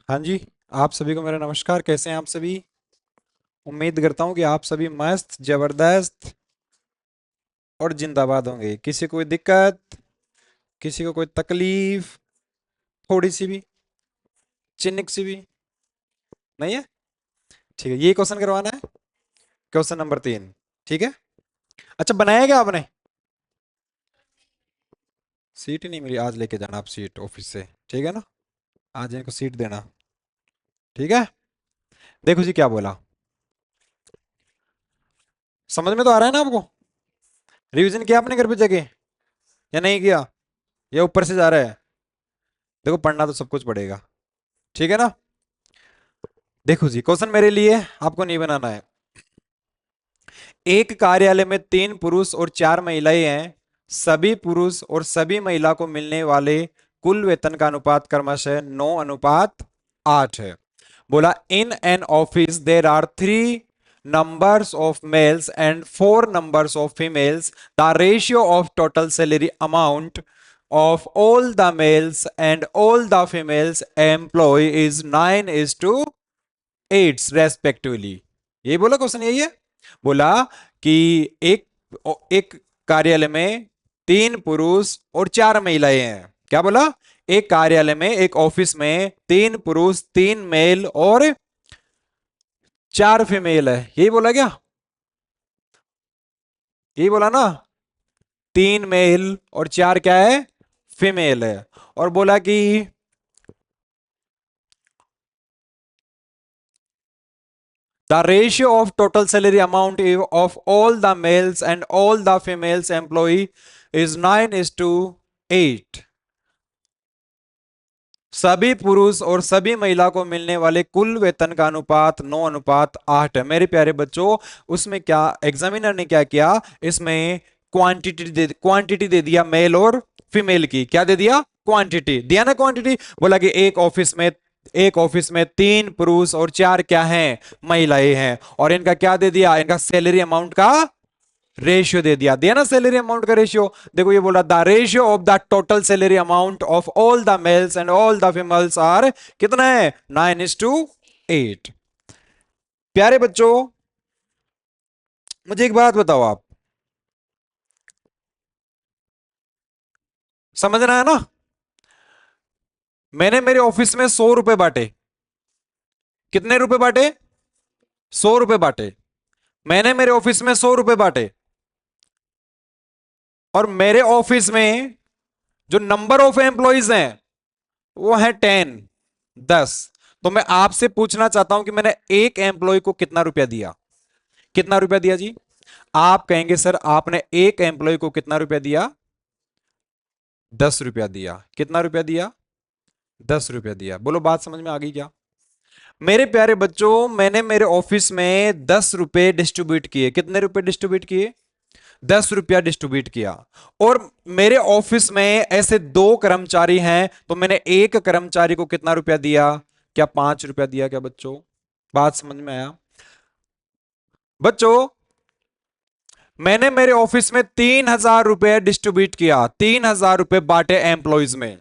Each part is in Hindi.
हाँ जी। आप सभी को मेरा नमस्कार। कैसे हैं आप सभी? उम्मीद करता हूँ कि आप सभी मस्त जबरदस्त और जिंदाबाद होंगे। किसी को कोई दिक्कत, किसी को कोई तकलीफ, थोड़ी सी भी, चिन्निक सी भी नहीं है? ठीक है, ये क्वेश्चन करवाना है। Question number 3। ठीक है। अच्छा, बनाया क्या आपने? सीट ही नहीं मिली, आज लेके जाना आप सीट ऑफिस से। ठीक है ना? आज इनको सीट देना। ठीक है। देखो जी क्या बोला। समझ में तो आ रहा है ना आपको? रिवीजन किया आपने घर पे जगह या नहीं किया? या ऊपर से जा रहा है? देखो, पढ़ना तो सब कुछ पड़ेगा। ठीक है ना? देखो जी, क्वेश्चन मेरे लिए, आपको नहीं बनाना है। एक कार्यालय में 3 पुरुष और 4 महिलाएं हैं। सभी पुरुष और सभी महिला को मिलने वाले कुल वेतन का अनुपात क्रमशः 9:8 है। बोला, in an office there are 3 numbers of males and 4 numbers of females. The ratio of total salary amount of all the males and all the females employee is 9:8 respectively. ये बोला, क्वेश्चन यही है। बोला कि एक एक कार्यालय में 3 पुरुष और 4 महिलाएं हैं। क्या बोला? एक कार्यालय में, एक ऑफिस में 3 पुरुष, 3 मेल और 4 फीमेल है। यही बोला क्या? यही बोला ना? 3 मेल और 4 क्या है? फीमेल है। और बोला कि the ratio of total salary amount of all the males and all the females employee is 9:8. सभी पुरुष और सभी महिला को मिलने वाले कुल वेतन का अनुपात 9:8 है। मेरे प्यारे बच्चों, उसमें क्या एग्जामिनर ने क्या किया? इसमें क्वांटिटी दे दिया मेल और फीमेल की। क्या दे दिया? क्वांटिटी दिया ना, क्वांटिटी। बोला कि एक ऑफिस में 3 पुरुष और 4 क्या हैं? महिलाएं हैं। और इनका क्या दे दिया? इनका सैलरी अमाउंट का रेशियो दे दिया। दिया ना सैलरी अमाउंट का रेशियो। देखो, ये बोला the ratio of the total salary amount of all the males and all the females are कितना है? 9:8। प्यारे बच्चों, मुझे एक बात बताओ, आप समझ रहे हैं ना? मैंने मेरे ऑफिस में 100 रुपए बांटे। कितने रुपए बांटे? 100 रुपए बांटे। मैंने मेरे ऑफिस में 100 रुपए बांटे। और मेरे ऑफिस में जो नंबर ऑफ एम्प्लॉइज हैं वो है 10। तो मैं आपसे पूछना चाहता हूं कि मैंने एक एम्प्लॉय को कितना रुपया दिया? कितना रुपया दिया जी? आप कहेंगे सर आपने एक एम्प्लॉय को कितना रुपया दिया? 10 रुपया दिया। कितना रुपया दिया? 10 रुपया दिया। बोलो, बात समझ में आ गई क्या? मेरे प्यारे बच्चों, मैंने मेरे ऑफिस में 10 रुपए डिस्ट्रीब्यूट किए। कितने रुपए डिस्ट्रीब्यूट किए? 10 रुपया डिस्ट्रीब्यूट किया। और मेरे ऑफिस में ऐसे 2 कर्मचारी हैं, तो मैंने एक कर्मचारी को कितना रुपया दिया? क्या 5 रुपया दिया क्या बच्चों? बात समझ में आया? बच्चों, मैंने मेरे ऑफिस में 3,000 रुपए डिस्ट्रीब्यूट किया। 3,000 रुपए बांटे एम्प्लॉइज में।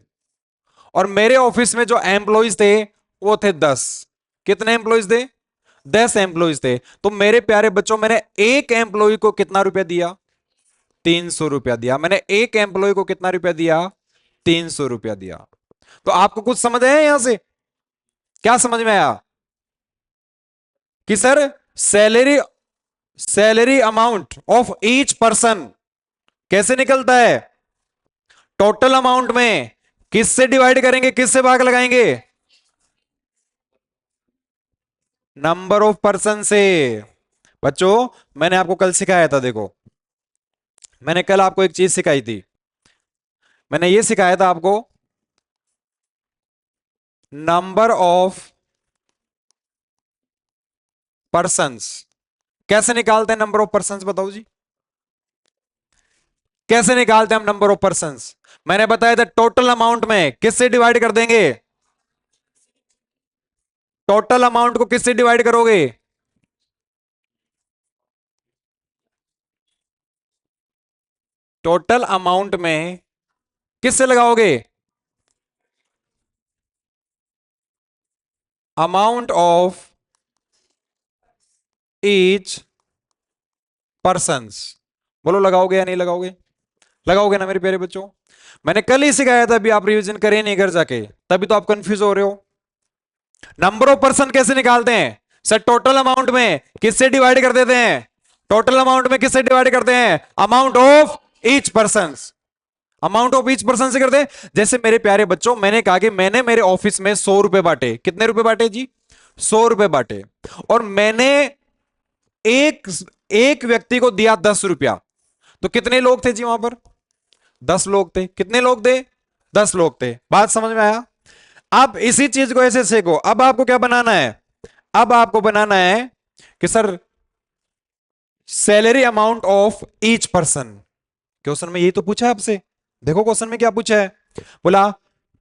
और मेरे ऑफिस में जो एम्प्लॉइज थे वो थे 10। कितने एम्प्लॉइज थे? 10 एम्प्लॉइज थे। तो मेरे प्यारे बच्चों, मैंने एक एम्प्लॉय को कितना रुपया दिया? 300 रुपया दिया। मैंने एक एम्प्लॉय को कितना रुपया दिया? 300 रुपया दिया। तो आपको कुछ समझ आया यहां से? क्या समझ में आया? कि sir, salary salary amount of each person कैसे निकलता है? टोटल अमाउंट में किससे डिवाइड करेंगे, किससे भाग लगाएंगे? नंबर ऑफ पर्सन से। बच्चों, मैंने आपको कल सिखाया था, देखो, मैंने कल आपको एक चीज सिखाई थी। मैंने ये सिखाया था आपको, नंबर ऑफ पर्सन्स कैसे निकालते हैं। नंबर ऑफ पर्सन्स बताओ जी, कैसे निकालते हैं हम नंबर ऑफ पर्सन्स? मैंने बताया था टोटल अमाउंट में किससे डिवाइड कर देंगे? टोटल अमाउंट को किससे डिवाइड करोगे? टोटल अमाउंट में किससे लगाओगे? Amount of each persons. बोलो लगाओगे या नहीं लगाओगे? लगाओगे ना मेरे प्यारे बच्चों? मैंने कल ही सिखाया था, अभी आप रिवीजन करें नहीं घर जाके, तभी तो आप कंफ्यूज हो रहे हो। नंबर ऑफ पर्सन कैसे निकालते हैं सर? टोटल अमाउंट में किससे डिवाइड कर देते हैं? टोटल अमाउंट में किससे डिवाइड करते हैं? Amount of each person. Amount of each person से करते हैं। जैसे मेरे प्यारे बच्चों, मैंने कहा कि मैंने मेरे ऑफिस में 100 रुपए बांटे। कितने रुपए बांटे जी? 100 रुपए बांटे। और मैंने एक एक व्यक्ति को दिया 10 रुपया। तो कितने लोग थे जी वहां पर? 10 लोग थे। कितने लोग थे? 10 लोग थे। बात समझ में आया? अब इसी चीज को ऐसे सीखो। अब आपको क्या बनाना है? अब आपको बनाना है कि sir salary amount of each person. Question में यही तो पूछा है आपसे। देखो क्वेश्चन में क्या पूछा है। बोला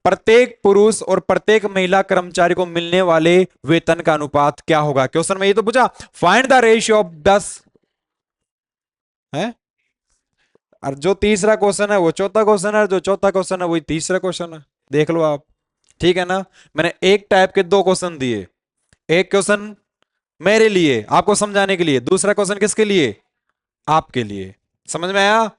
प्रत्येक पुरुष और प्रत्येक महिला कर्मचारी को मिलने वाले वेतन का अनुपात क्या होगा। क्वेश्चन में यही तो पूछा। फाइंड द रेशियो ऑफ 10 है। और जो तीसरा क्वेश्चन है वो चौथा क्वेश्चन है, जो चौथा क्वेश्चन है वही तीसरा क्वेश्चन है। देख लो आप। ठीक है ना? मैंने एक टाइप के दो क्वेश्चन दिए। एक क्वेश्चन मेरे लिए आपको समझाने के लिए, दूसरा क्वेश्चन किसके लिए? आपके लिए। समझ में आया?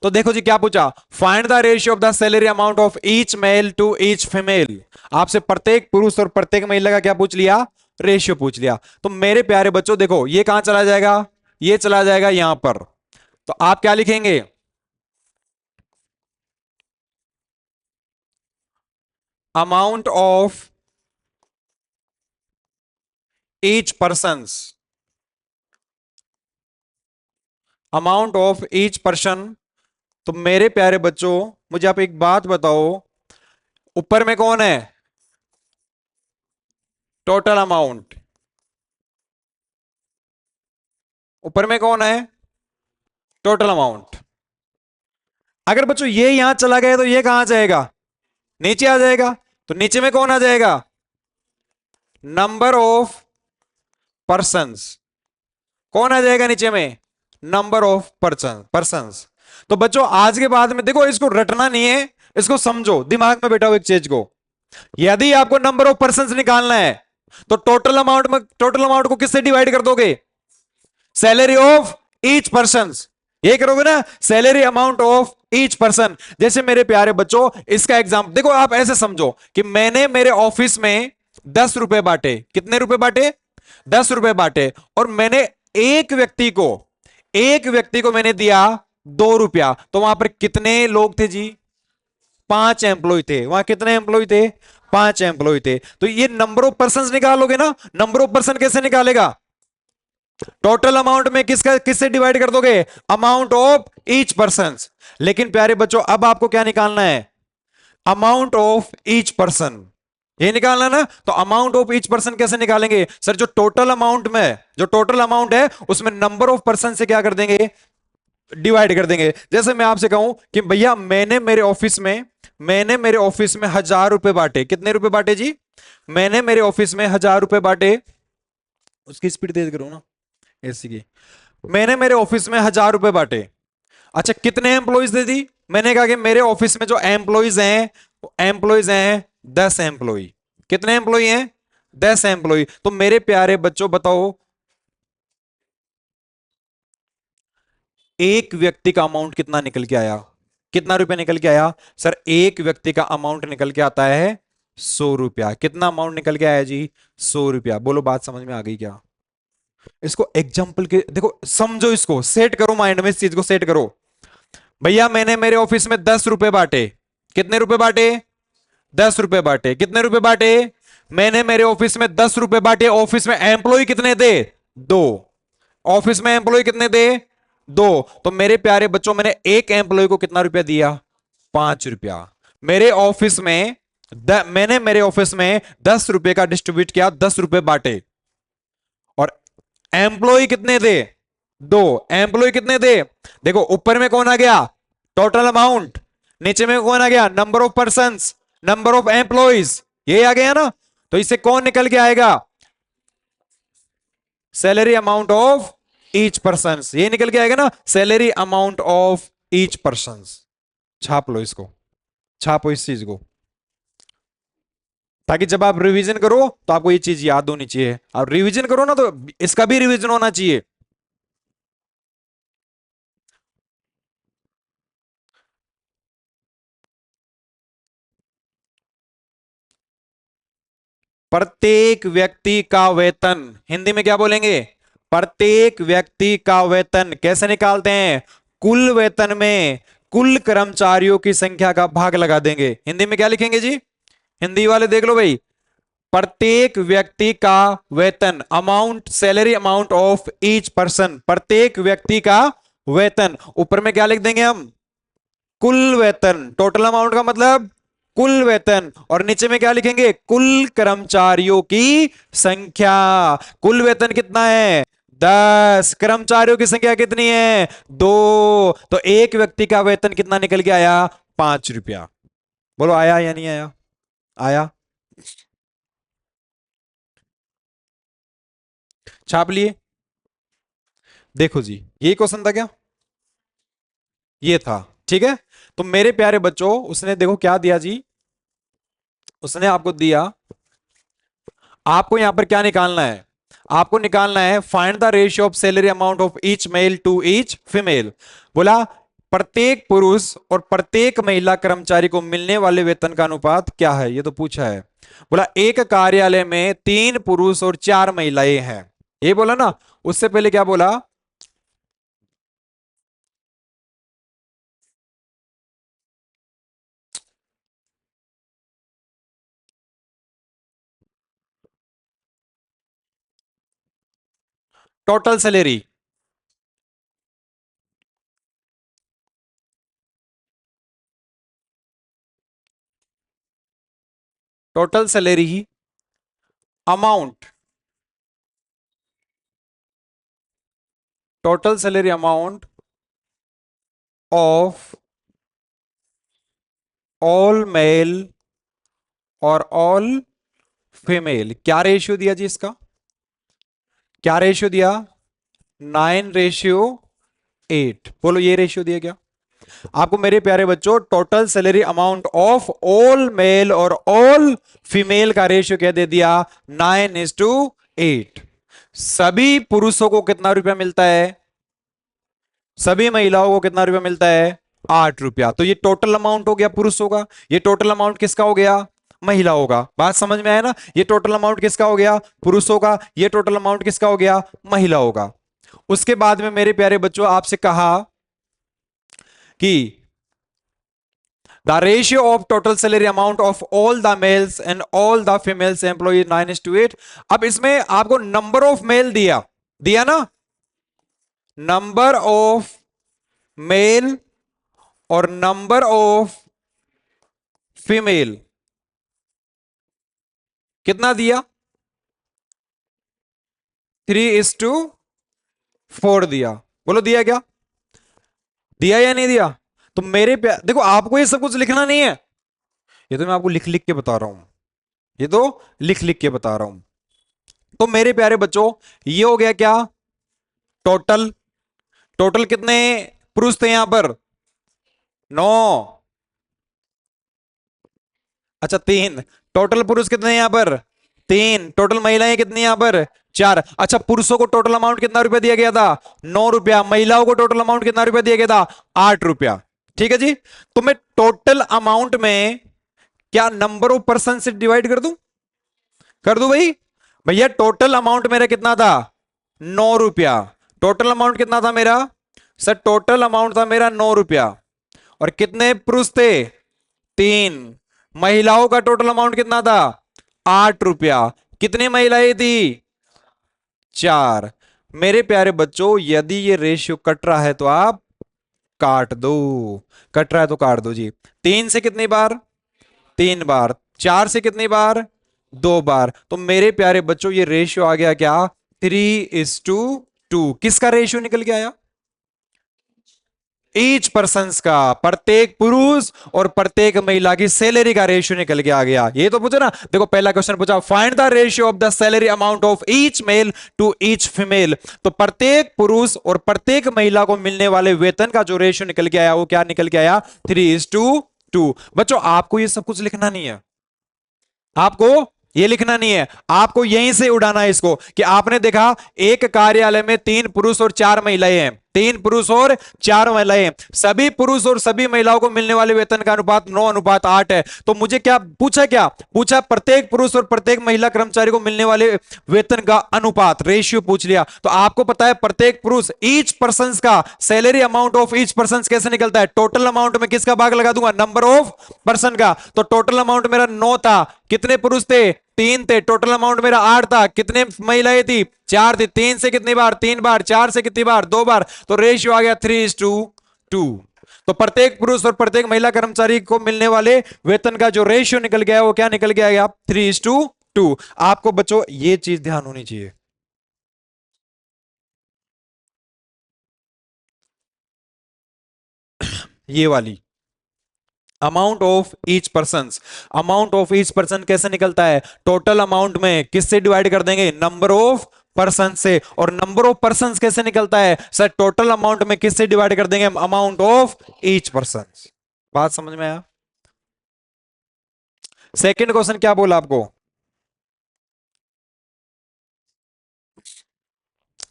तो देखो जी क्या पूछा। Find the ratio of the salary amount of each male to each female. आपसे प्रत्येक पुरुष और प्रत्येक महिला का क्या पूछ लिया? रेशियो पूछ लिया। तो मेरे प्यारे बच्चों देखो, ये कहां चला जाएगा? ये चला जाएगा यहां पर। तो आप क्या लिखेंगे? Amount of each person. Amount of each person. तो मेरे प्यारे बच्चों, मुझे आप एक बात बताओ, ऊपर में कौन है? Total amount. ऊपर में कौन है? Total amount. अगर बच्चों ये यहां चला गया तो ये कहां जाएगा? नीचे आ जाएगा। तो नीचे में कौन आ जाएगा? Number of persons. कौन आ जाएगा नीचे में? Number of persons. तो बच्चों आज के बाद में देखो, इसको रटना नहीं है, इसको समझो, दिमाग में बैठाओ एक चीज को। यदि आपको नंबर ऑफ पर्सन्स निकालना है तो टोटल अमाउंट को किससे डिवाइड कर दोगे? Salary of each person. ये करोगे ना, salary amount of each person. जैसे मेरे प्यारे बच्चों, इसका एग्जाम देखो, आप ऐसे समझो कि मैंने मेरे ऑफिस में 10 रुपए बांटे। कितने रुपए बांटे? 10 रुपए बांटे। और मैंने एक व्यक्ति को मैंने दिया 2 रुपया। तो वहां पर कितने लोग थे जी? 5 एम्प्लॉय थे। वहां कितने एम्प्लॉय थे? 5 एम्प्लॉय थे। तो ये नंबर ऑफ पर्सन निकालोगे ना। नंबर ऑफ पर्सन कैसे निकालेगा? टोटल अमाउंट में किससे डिवाइड कर दोगे? Amount of each person. लेकिन प्यारे बच्चों, अब आपको क्या निकालना है? Amount of each person. ये निकालना ना। तो अमाउंट ऑफ ईच पर्सन कैसे निकालेंगे सर? जो टोटल अमाउंट है उसमें नंबर ऑफ पर्सन से क्या कर देंगे? डिवाइड कर देंगे। जैसे मैं आपसे कहूं कि भैया मैंने मेरे ऑफिस में 1000 रुपए बांटे। कितने रुपए बांटे जी? मैंने मेरे ऑफिस में 1000 रुपए बांटे। उसकी स्पीड तेज करो ना, एसी की। मैंने मेरे ऑफिस में 1000 रुपए बांटे। अच्छा, कितने एम्प्लॉइज दे दी? मैंने कहा कि मेरे ऑफिस में जो एम्प्लॉइज हैं 10 एम्प्लॉय। कितने एम्प्लॉय हैं? 10 एम्प्लॉय। तो मेरे प्यारे बच्चों बताओ, एक व्यक्ति का अमाउंट कितना निकल के आया? कितना रुपया निकल के आया सर? एक व्यक्ति का अमाउंट निकल के आता है 100 रुपया। कितना अमाउंट निकल के आया जी? 100 रुपया। बोलो बात समझ में आ गई क्या? इसको एग्जाम्पल के देखो, समझो, इसको सेट करो माइंड में, इस चीज को सेट करो। भैया मैंने मेरे ऑफिस में 10 रुपए बांटे। कितने रुपए बांटे? 10 रुपए बांटे। कितने रुपए बांटे? मैंने मेरे ऑफिस में 10 रुपए बांटे। ऑफिस में एम्प्लॉय कितने थे? 2। ऑफिस में एम्प्लॉय कितने थे? 2। तो मेरे प्यारे बच्चों, मैंने एक एम्प्लॉय को कितना रुपया दिया? 5 रुपया। मेरे ऑफिस में मैंने मेरे ऑफिस में 10 रुपए का डिस्ट्रीब्यूट किया, 10 रुपए बांटे। और एम्प्लॉय कितने थे? 2। एम्प्लॉय कितने थे? देखो ऊपर में कौन आ गया? Total amount. नीचे में कौन आ गया? Number of person, number of employees. ये आ गया ना। तो इससे कौन निकल के आएगा? Salary amount of each person. ये निकल के आएगा ना, salary amount of each person. छाप लो इसको, छापो इस चीज को। ताकि जब आप रिवीजन करो तो आपको ये चीज याद होनी चाहिए, और रिवीजन करो ना तो इसका भी रिवीजन होना चाहिए। प्रत्येक व्यक्ति का वेतन, हिंदी में क्या बोलेंगे? प्रत्येक व्यक्ति का वेतन कैसे निकालते हैं? कुल वेतन में कुल कर्मचारियों की संख्या का भाग लगा देंगे। हिंदी में क्या लिखेंगे जी? हिंदी वाले देख लो भाई। प्रत्येक व्यक्ति का वेतन, amount, salary amount of each person, प्रत्येक व्यक्ति का वेतन, ऊपर में क्या लिख देंगे हम? कुल वेतन, टोटल अमाउंट का मतलब कुल वेतन, और नीचे में क्या लिखेंगे? कुल कर्मचारियों की संख्या। कुल वेतन कितना है? 10। कर्मचारियों की संख्या कितनी है? 2। तो एक व्यक्ति का वेतन कितना निकल के आया? 5 रुपया। बोलो आया या नहीं आया? आया। छाप लिए? देखो जी, ये क्वेश्चन था क्या? ये था। ठीक है। तो मेरे प्यारे बच्चों, उसने देखो क्या दिया जी, उसने आपको दिया, आपको यहां पर क्या निकालना है? आपको निकालना है find the ratio of salary amount of each male to each female. बोला प्रत्येक पुरुष और प्रत्येक महिला कर्मचारी को मिलने वाले वेतन का अनुपात क्या है, ये तो पूछा है। बोला एक कार्यालय में 3 पुरुष और 4 महिलाएं हैं, ये बोला ना। उससे पहले क्या बोला? Total salary. Total salary amount, total salary amount of all male और ऑल फीमेल, क्या रेशियो दिया जी इसका? क्या रेशियो दिया? 9:8। बोलो ये रेशियो दिया क्या आपको मेरे प्यारे बच्चों? Total salary amount of all male और ऑल फीमेल का रेशियो क्या दे दिया? 9:8। सभी पुरुषों को कितना रुपया मिलता है? सभी महिलाओं को कितना रुपया मिलता है? 8 रुपया। तो ये टोटल अमाउंट हो गया पुरुषों का, ये टोटल अमाउंट किसका हो गया? महिलाओं का। बात समझ में आया ना? ये टोटल अमाउंट किसका हो गया? पुरुषों का। ये टोटल अमाउंट किसका हो गया? महिलाओं का। उसके बाद में मेरे प्यारे बच्चों आपसे कहा कि the ratio of total salary amount of all the males and all the females employ 9:8। अब इसमें आपको नंबर ऑफ मेल दिया, दिया ना, नंबर ऑफ मेल और नंबर ऑफ फीमेल कितना दिया? 3:4 दिया। बोलो दिया क्या? दिया या नहीं दिया? तो मेरे देखो आपको ये सब कुछ लिखना नहीं है, ये तो मैं आपको लिख लिख के बता रहा हूं, ये तो लिख लिख के बता रहा हूं। तो मेरे प्यारे बच्चों ये हो गया क्या? टोटल। टोटल कितने पुरुष थे यहां पर? 9। अच्छा 3। टोटल पुरुष कितने हैं यहां पर? 3। टोटल महिलाएं कितनी यहां पर? 4। अच्छा पुरुषों को टोटल अमाउंट कितना रुपया दिया गया था? 9 रुपया। महिलाओं को टोटल अमाउंट कितना रुपया दिया गया था? 8 रुपया। ठीक है जी। तो मैं टोटल अमाउंट में क्या नंबर ऑफ पर्सन से डिवाइड कर दूं? कर दूं भाई? भैया टोटल अमाउंट मेरा कितना था? 9 रुपया। टोटल अमाउंट कितना था मेरा? सर टोटल अमाउंट था मेरा 9 रुपया। और कितने पुरुष थे? 3। महिलाओं का टोटल अमाउंट कितना था? 8 रुपया। कितनी महिलाएं थी? 4। मेरे प्यारे बच्चों यदि ये रेशियो कट रहा है तो आप काट दो, कट रहा है तो काट दो जी। 3 से कितनी बार? 3 बार। 4 से कितनी बार? 2 बार। तो मेरे प्यारे बच्चों ये रेशियो आ गया क्या? 3:2। किसका रेशियो निकल के आया? ईच पर्सन का, प्रत्येक पुरुष और प्रत्येक महिला की सैलरी का रेशियो निकल के आ गया। ये तो पूछा ना, देखो पहला क्वेश्चन पूछा find the ratio of the salary amount of each male to each female. तो प्रत्येक पुरुष और प्रत्येक महिला को मिलने वाले वेतन का जो रेशियो निकल के आया वो क्या निकल के आया? 3:2। बच्चों आपको ये सब कुछ लिखना नहीं है, आपको ये लिखना नहीं है, आपको यहीं से उड़ाना है इसको कि आपने देखा एक कार्यालय में 3 पुरुष और 4 महिलाएं हैं, 3 पुरुष और 4 महिलाएं हैं। सभी पुरुष और सभी महिलाओं को मिलने वाले वेतन का अनुपात 9:8 है। तो मुझे क्या पूछा, क्या पूछा, प्रत्येक पुरुष और प्रत्येक महिला कर्मचारी को मिलने वाले वेतन का अनुपात, रेशियो पूछ लिया। तो आपको पता है प्रत्येक पुरुष, ईच पर्सन का salary amount of each person कैसे निकलता है? टोटल अमाउंट में किसका भाग लगा दूंगा? नंबर ऑफ पर्सन का। तो टोटल अमाउंट मेरा 9 था, कितने पुरुष थे? 3 थे। टोटल अमाउंट मेरा 8 था, कितने महिलाएं थी? 4 थी। 3 से कितनी बार? 3 बार। 4 से कितनी बार? 2 बार। तो रेशियो आ गया 3:2। तो प्रत्येक पुरुष और प्रत्येक महिला कर्मचारी को मिलने वाले वेतन का जो रेशियो निकल गया वो क्या निकल गया? 3:2। आपको बच्चों ये चीज ध्यान होनी चाहिए। ये वाली amount of each person, amount of each person कैसे निकलता है? टोटल अमाउंट में किससे डिवाइड कर देंगे? नंबर ऑफ पर्सन से। और नंबर ऑफ पर्सन कैसे निकलता है सर? टोटल अमाउंट में किससे डिवाइड कर देंगे? Amount of each person. बात समझ में आया? सेकंड क्वेश्चन क्या बोला आपको?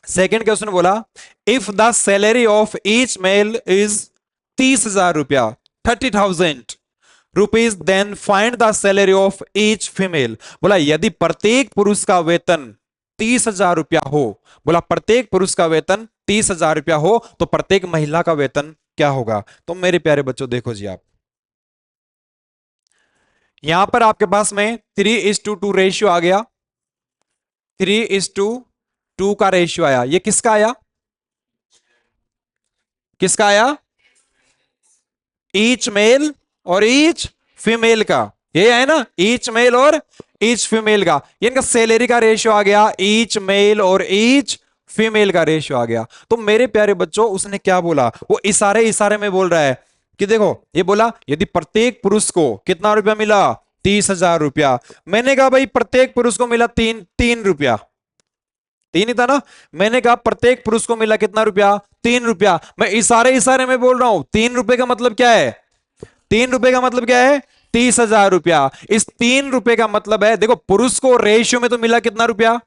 सेकंड क्वेश्चन बोला if the salary of each male is 30,000 रुपया, 30,000 rupees, then find the salary of each female. बोला यदि प्रत्येक पुरुष का वेतन 30,000 रुपया हो, बोला प्रत्येक पुरुष का वेतन 30,000 रुपया हो तो प्रत्येक महिला का वेतन क्या होगा? तो मेरे प्यारे बच्चों देखो जी, आप यहां पर आपके पास में 3:2 रेशियो आ गया, 3:2 का रेशियो आया। ये किसका आया? किसका आया? ईच मेल और ईच फीमेल का। ये है ना, ईच मेल और ईच फीमेल का। ये इनका सैलरी का रेशियो आ गया, ईच मेल और ईच फीमेल का रेशियो आ गया। तो मेरे प्यारे बच्चों उसने क्या बोला? वो इशारे इशारे में बोल रहा है कि देखो, ये बोला यदि प्रत्येक पुरुष को कितना रुपया मिला? 30,000 रुपया। मैंने कहा भाई प्रत्येक पुरुष को मिला 3 रुपया, 3 ही था ना। मैंने कहा प्रत्येक पुरुष को मिला कितना रुपया? 3 रुपया। मैं इशारे इशारे में बोल रहा हूं। 3 रुपए का मतलब क्या है? 3 रुपए का मतलब क्या है? 30,000 रुपया। इस 3 रुपए का मतलब है, देखो पुरुष को रेशियो में तो मिला कितना रुपया?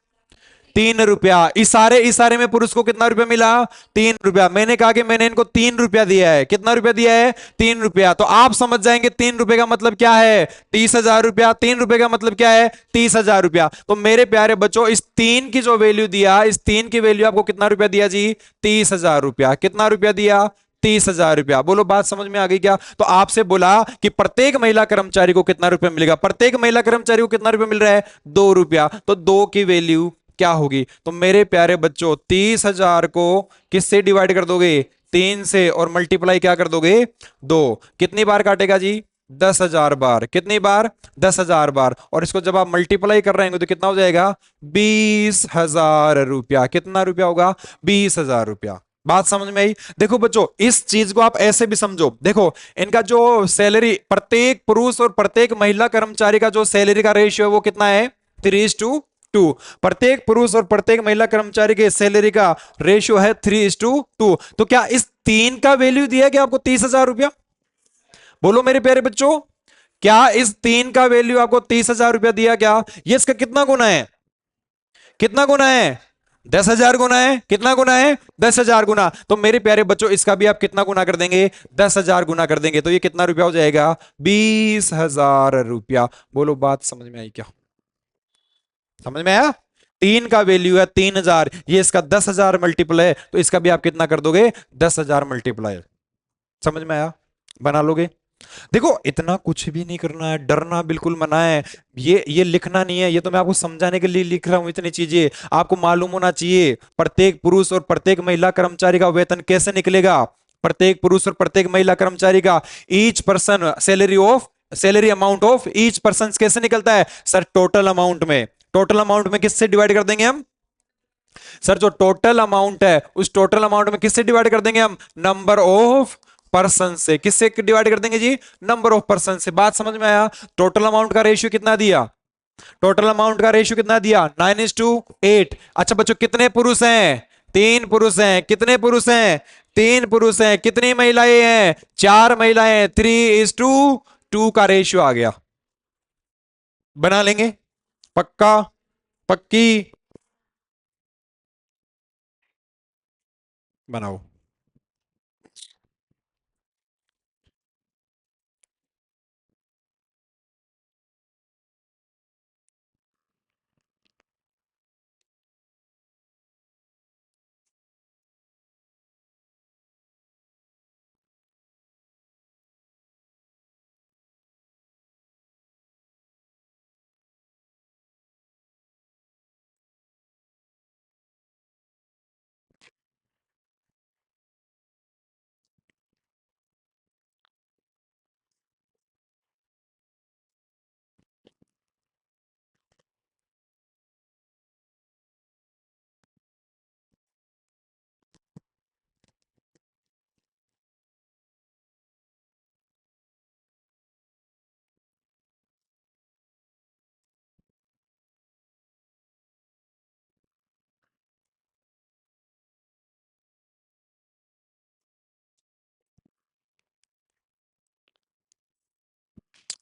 3 रुपया। इशारे इशारे में पुरुष को कितना रुपया मिला? 3 रुपया। मैंने कहा कि मैंने इनको 3 रुपया दिया है। कितना रुपया दिया है? 3 रुपया। तो आप समझ जाएंगे 3 रुपए का मतलब क्या है? 30,000 रुपया। 3 रुपए का मतलब क्या है? 30,000 रुपया। तो मेरे प्यारे बच्चों इस 3 की जो वैल्यू दिया, इस 3 की वैल्यू आपको कितना रुपया दिया जी? 30,000 रुपया। कितना रुपया दिया? 30,000 रुपया। बोलो बात समझ में आ गई क्या? तो आपसे बोला कि प्रत्येक महिला कर्मचारी को कितना रुपया मिलेगा? प्रत्येक महिला कर्मचारी को कितना रुपया मिल रहा है? 2 रुपया। तो 2 की वैल्यू क्या होगी? तो मेरे प्यारे बच्चों 30,000 को किससे डिवाइड कर दोगे? 3 से। और मल्टीप्लाई क्या कर दोगे? 2। कितनी बार काटेगा जी? 10,000 बार। कितनी बार? 10,000 बार। और इसको जब आप मल्टीप्लाई कर रहे हैं तो कितना हो जाएगा? 20,000 रुपया। कितना रुपया होगा? 20,000 रुपया। बात समझ में आई? देखो बच्चों इस चीज को आप ऐसे भी समझो। देखो इनका जो सैलरी, प्रत्येक पुरुष और प्रत्येक महिला कर्मचारी का जो सैलरी का रेशियो है वो कितना है? 3:2। प्रत्येक पुरुष और प्रत्येक महिला कर्मचारी के सैलरी का रेशियो है 3:2। तो क्या इस 3 का वैल्यू दिया गया आपको 30,000 रुपया? बोलो मेरे प्यारे बच्चों, क्या इस 3 का वैल्यू आपको 30,000 रुपया दिया? क्या ये इसका कितना गुना है? कितना गुना है? 10,000 गुना है। कितना गुना है? 10,000 गुना। तो मेरे प्यारे बच्चों इसका भी आप कितना गुना कर देंगे? 10,000 गुना कर देंगे। तो ये कितना रुपया हो जाएगा? 20,000 रुपया। बोलो बात समझ में आई क्या? समझ में आया? 3 का वैल्यू है 3,000, ये इसका 10,000 मल्टीपल है, तो इसका भी आप कितना कर दोगे? 10,000 मल्टीप्लाई। समझ में आया? बना लोगे? देखो इतना कुछ भी नहीं करना है, डरना बिल्कुल मना है। ये लिखना नहीं है, ये तो मैं आपको समझाने के लिए लिख रहा हूं। इतनी चीजें आपको मालूम होना चाहिए। प्रत्येक पुरुष और प्रत्येक महिला कर्मचारी का वेतन कैसे निकलेगा? प्रत्येक पुरुष और प्रत्येक महिला कर्मचारी का each person salary amount of each person कैसे निकलता है? सर टोटल अमाउंट में। टोटल अमाउंट में किससे डिवाइड कर देंगे हम? सर जो टोटल अमाउंट है उस टोटल अमाउंट में किससे डिवाइड कर देंगे हम? नंबर ऑफ पर्सन से। किससे डिवाइड कर देंगे जी? नंबर ऑफ पर्सन से। बात समझ में आया? टोटल अमाउंट का रेशियो कितना दिया? टोटल अमाउंट का रेशियो कितना दिया? 9:8। अच्छा बच्चों कितने पुरुष हैं? 3 पुरुष हैं। कितने पुरुष हैं? 3 पुरुष हैं। कितनी महिलाएं हैं? 4 महिलाएं। 3:2 का रेशियो आ गया। बना लेंगे, पक्का, पक्की, बनाओ।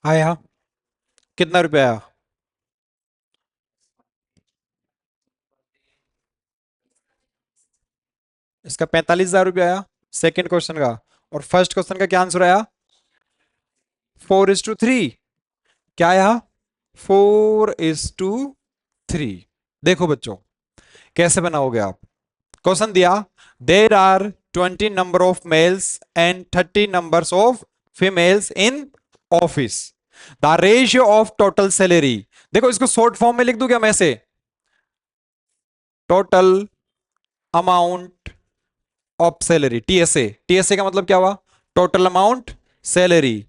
आया, कितना रुपया आया? इसका 45,000 रुपया आया, सेकंड क्वेश्चन का। और फर्स्ट क्वेश्चन का क्या आंसर आया? 4:3। क्या आया? 4:3। देखो बच्चों, कैसे बनाओगे आप? क्वेश्चन दिया, there are 20 number of males and 30 numbers of females in office, the ratio of total salary. देखो इसको शॉर्ट फॉर्म में लिख दूं क्या मैं से? Total amount of salary, TSA. TSA का मतलब क्या हुआ? Total amount salary,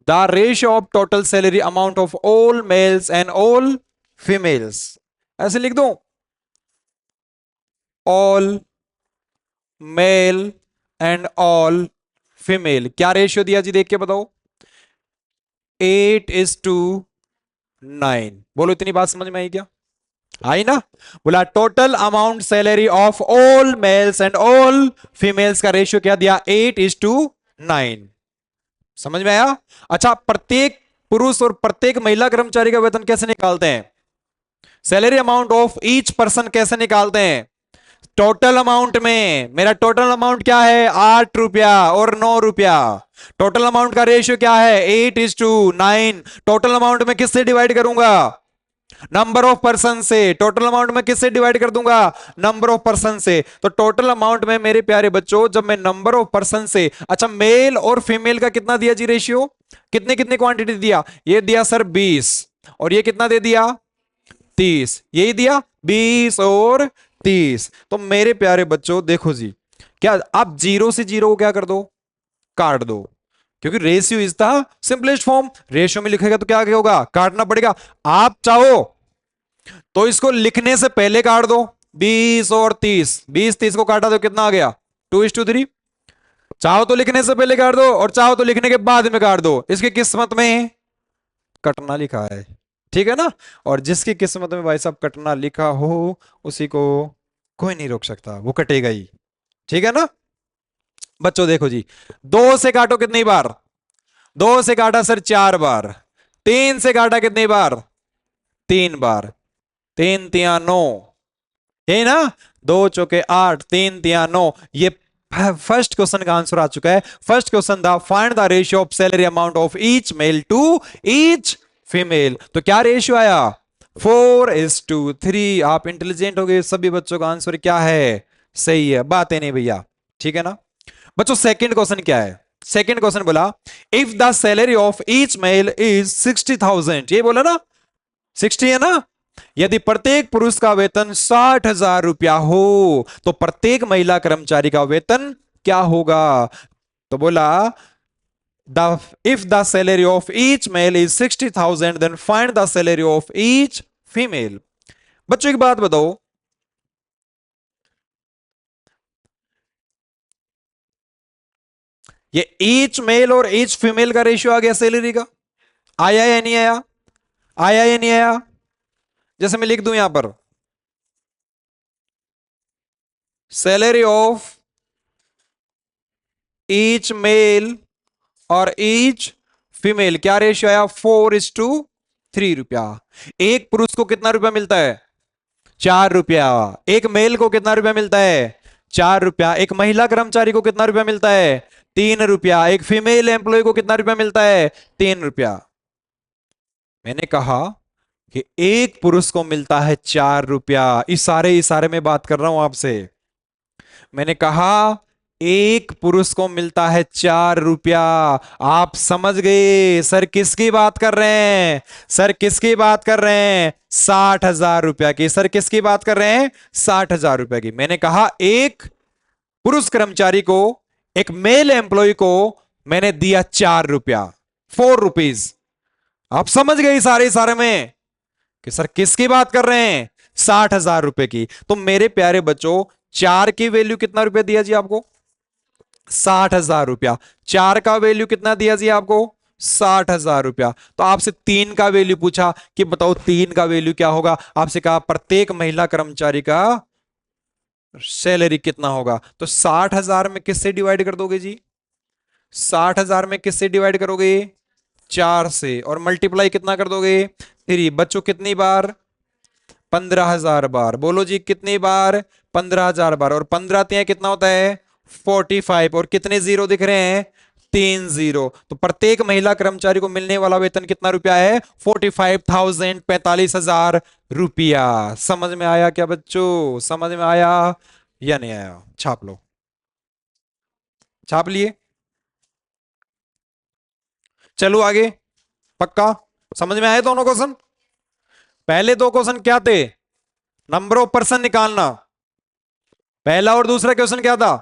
the ratio of total salary amount of all males and all females. ऐसे लिख दूं, all male and all female. क्या रेशियो दिया जी, देख के बताओ। 8:9। बोलो, इतनी बात समझ में आई क्या? आई ना? बोला total amount salary of all males and all females का रेशियो क्या दिया? 8:9। समझ में आया? अच्छा, प्रत्येक पुरुष और प्रत्येक महिला कर्मचारी का वेतन कैसे निकालते हैं? Salary amount of each person कैसे निकालते हैं? टोटल अमाउंट में। मेरा टोटल अमाउंट क्या है? 8 रुपया और 9 रुपया। टोटल अमाउंट का रेशियो क्या है? 8:9। टोटल अमाउंट में किससे डिवाइड करूंगा? नंबर ऑफ पर्सन से। टोटल अमाउंट में किससे डिवाइड कर दूंगा? नंबर ऑफ पर्सन से। तो टोटल अमाउंट में मेरे प्यारे बच्चों, जब मैं नंबर ऑफ पर्सन से, अच्छा मेल और फीमेल का कितना दिया जी रेशियो? कितने कितने क्वांटिटी दिया? ये दिया सर 20, और ये कितना दे दिया? 30। यही दिया 20 और 30। तो मेरे प्यारे बच्चों देखो जी, क्या आप जीरो से जीरो को क्या कर दो? काट दो। क्योंकि ratio is the simplest form. Ratio में लिखेगा तो क्या आगे होगा? काटना पड़ेगा। आप चाहो तो इसको लिखने से पहले काट दो, 20 और 30। 20 30 को काटा तो कितना आ गया? 2:3। चाहो तो लिखने से पहले काट दो, और चाहो तो लिखने के बाद में काट दो। इसकी किस्मत में कटना लिखा है, ठीक है ना? और जिसकी किस्मत में भाई साहब कटना लिखा हो, उसी को कोई नहीं रोक सकता, वो कटेगा ही। ठीक है ना? बच्चों देखो जी, 2 से काटो कितनी बार? 2 से काटा सर 4 बार। 3 से काटा कितनी बार? 3 बार। 3 3 9, यही ना? 2 चौके 8, 3 3 9। ये फर्स्ट क्वेश्चन का आंसर आ चुका है। फर्स्ट क्वेश्चन था, find the ratio of salary amount of each male to each female. तो क्या रेशियो आया? 4:3। आप इंटेलिजेंट हो गए, सभी बच्चों का आंसर क्या है? सही है, बात है नहीं भैया। ठीक है ना? बच्चों सेकंड क्वेश्चन क्या है? सेकंड क्वेश्चन बोला, if the salary of each male is 60,000। ये बोला ना, 60 है ना? यदि प्रत्येक पुरुष का वेतन 60,000 रुपया हो, तो प्रत्येक महिला कर्मचारी का वेतन क्या होगा? तो बोला, the if the salary of each male is 60,000, then find the salary of each female. बच्चों एक बात बताओ, ये ईच मेल और ईच फीमेल का रेशियो आ गया सैलरी का। आया या नहीं आया? आया या नहीं आया? जैसे मैं लिख दूं यहां पर, सैलरी ऑफ ईच मेल और ईच फीमेल, क्या रेशियो आया? 4:3 रुपया। एक पुरुष को कितना रुपया मिलता है? 4 रुपया। एक मेल को कितना रुपया मिलता है? 4 रुपया। एक महिला कर्मचारी को कितना रुपया मिलता है? 3 रुपया। एक फीमेल एम्प्लॉय को कितना रुपया मिलता है? 3 रुपया। मैंने कहा कि एक पुरुष को मिलता है 4 रुपया। इशारे इशारे में बात कर रहा हूं आपसे। मैंने कहा एक पुरुष को मिलता है 4 रुपया। आप समझ गए सर किसकी बात कर रहे हैं? सर किसकी बात कर रहे हैं? 60,000 रुपया की। सर किसकी बात कर रहे हैं? 60,000 रुपया की। मैंने कहा एक पुरुष कर्मचारी को, एक मेल एम्प्लॉय को मैंने दिया 4 रुपया, 4 रुपीज। आप समझ गए सारे सारे में कि सर किसकी बात कर रहे हैं? 60,000 रुपए की। तो मेरे प्यारे बच्चों, 4 की वैल्यू कितना रुपया दिया जी आपको? 60,000 रुपया। 4 का वैल्यू कितना दिया जी आपको? 60,000 रुपया। तो आपसे 3 का वैल्यू पूछा कि बताओ 3 का वैल्यू क्या होगा? आपसे कहा प्रत्येक महिला कर्मचारी का सैलरी कितना होगा। तो 60,000 में किससे डिवाइड कर दोगे जी? 60,000 में किससे डिवाइड करोगे? 4 से। और मल्टीप्लाई कितना कर दोगे? 3। बच्चों कितनी बार? 15,000 बार। बोलो जी कितनी बार? 15,000 बार। और 15 तिया कितना होता है? 45। और कितने जीरो दिख रहे हैं? 3 जीरो। तो प्रत्येक महिला कर्मचारी को मिलने वाला वेतन कितना रुपया है? 45,000, 45,000 रुपया। समझ में आया क्या बच्चों? समझ में आया या नहीं आया? छाप लो। छाप लिए? चलो आगे। पक्का समझ में आए दोनों क्वेश्चन? पहले दो क्वेश्चन क्या थे? नंबर ऑफ पर्सन निकालना। पहला और दूसरा क्वेश्चन क्या था?